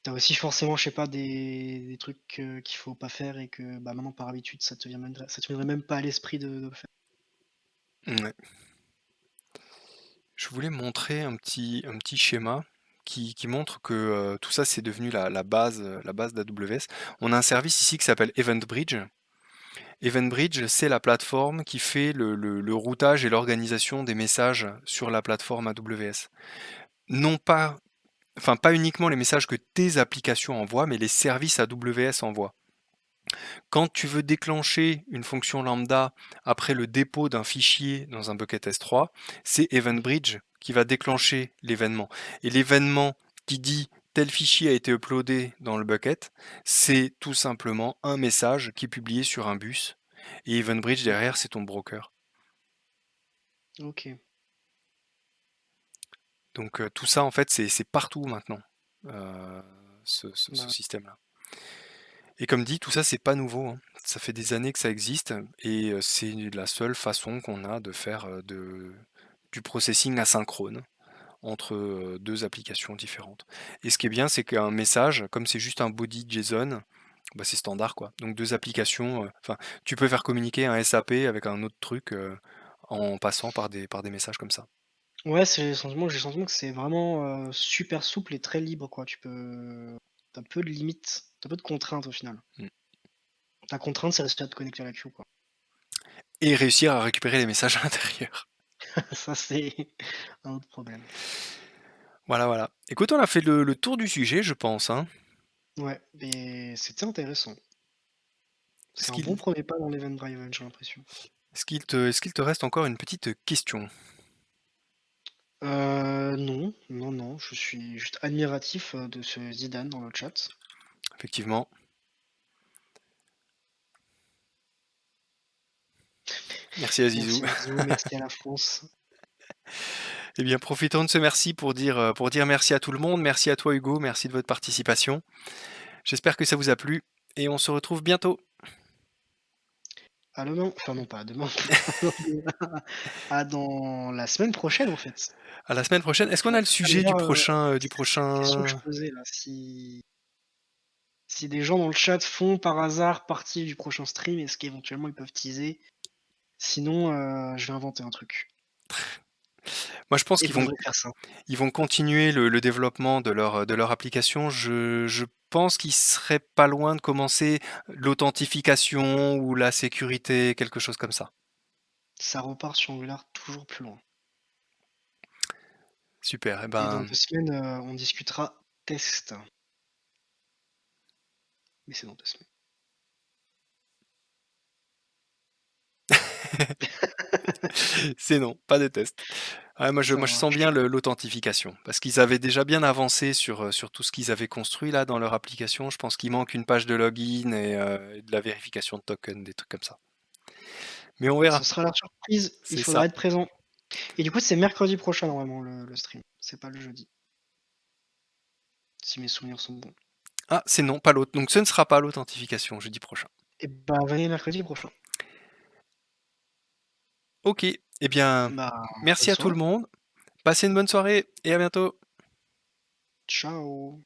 tu aussi forcément, je sais pas, des trucs, qu'il faut pas faire et que, bah, maintenant par habitude, ça te viendrait même pas à l'esprit de le faire. Ouais. Je voulais montrer un petit schéma qui montre que, tout ça, c'est devenu la base d'AWS. On a un service ici qui s'appelle EventBridge. EventBridge, c'est la plateforme qui fait le routage et l'organisation des messages sur la plateforme AWS. Non pas Enfin, pas uniquement les messages que tes applications envoient, mais les services AWS envoient. Quand tu veux déclencher une fonction lambda après le dépôt d'un fichier dans un bucket S3, c'est EventBridge qui va déclencher l'événement. Et l'événement qui dit tel fichier a été uploadé dans le bucket, c'est tout simplement un message qui est publié sur un bus. Et EventBridge derrière, c'est ton broker. OK, Donc tout ça, en fait, c'est partout maintenant, euh, ce bah, système-là. Et comme dit, tout ça, c'est pas nouveau, hein. Ça fait des années que ça existe et c'est la seule façon qu'on a de faire, du processing asynchrone entre, 2 applications différentes. Et ce qui est bien, c'est qu'un message, comme c'est juste un body JSON, bah, c'est standard, quoi. Donc 2 applications, enfin, tu peux faire communiquer un SAP avec un autre truc, en passant par des messages comme ça. ouais, j'ai le sentiment que c'est vraiment, super souple et très libre, quoi. Tu peu de limites, tu peu de contraintes au final. Mmh. Ta contrainte, c'est réussir à te connecter à la queue, quoi. Et réussir à récupérer les messages à l'intérieur. Ça, c'est un autre problème. Voilà, voilà. Écoute, on a fait le tour du sujet, je pense, hein. Ouais, et c'était intéressant. C'est Est-ce un bon qu'il premier pas dans l'event driven, j'ai l'impression. est-ce qu'il te reste encore une petite question? Non, non, non, je suis juste admiratif, de ce Zidane dans le chat. Effectivement. Merci Azizou. Merci Zizou, merci à la France. Eh bien, profitons de ce merci pour dire merci à tout le monde. Merci à toi Hugo, merci de votre participation. J'espère que ça vous a plu et on se retrouve bientôt. À demain, enfin non pas à demain, à dans la semaine prochaine en fait. À la semaine prochaine. Est-ce qu'on a le Ah sujet du d'ailleurs, prochain, du c'est la question que je prochain? posais là, si des gens dans le chat font par hasard partie du prochain stream, est-ce qu'éventuellement ils peuvent teaser? Sinon, je vais inventer un truc Moi, je pense et qu'ils vous vont devrez faire ça. ils vont continuer le développement de leur application. Je pense qu'ils seraient pas loin de commencer l'authentification ou la sécurité, quelque chose comme ça. Ça repart sur Angular toujours plus loin Super. Eh et dans ben, 2 semaines, on discutera test, mais c'est dans 2 semaines. c'est non, pas de test. Ouais, moi, je, Ça moi, je sens marche. bien l'authentification parce qu'ils avaient déjà bien avancé sur tout ce qu'ils avaient construit là dans leur application. Je pense qu'il manque une page de login et de la vérification de token, des trucs comme ça. Mais on Ce verra. sera la surprise, il C'est faudra ça. être présent et du coup, c'est mercredi prochain normalement le stream, c'est pas le jeudi, si mes souvenirs sont bons. Ah, c'est non, pas l'autre. Donc ce ne sera pas l'authentification jeudi prochain. Et bah, venez mercredi prochain. OK, eh bien, Bah, bonne merci à tout soirée. le monde. Passez une bonne soirée et à bientôt. Ciao.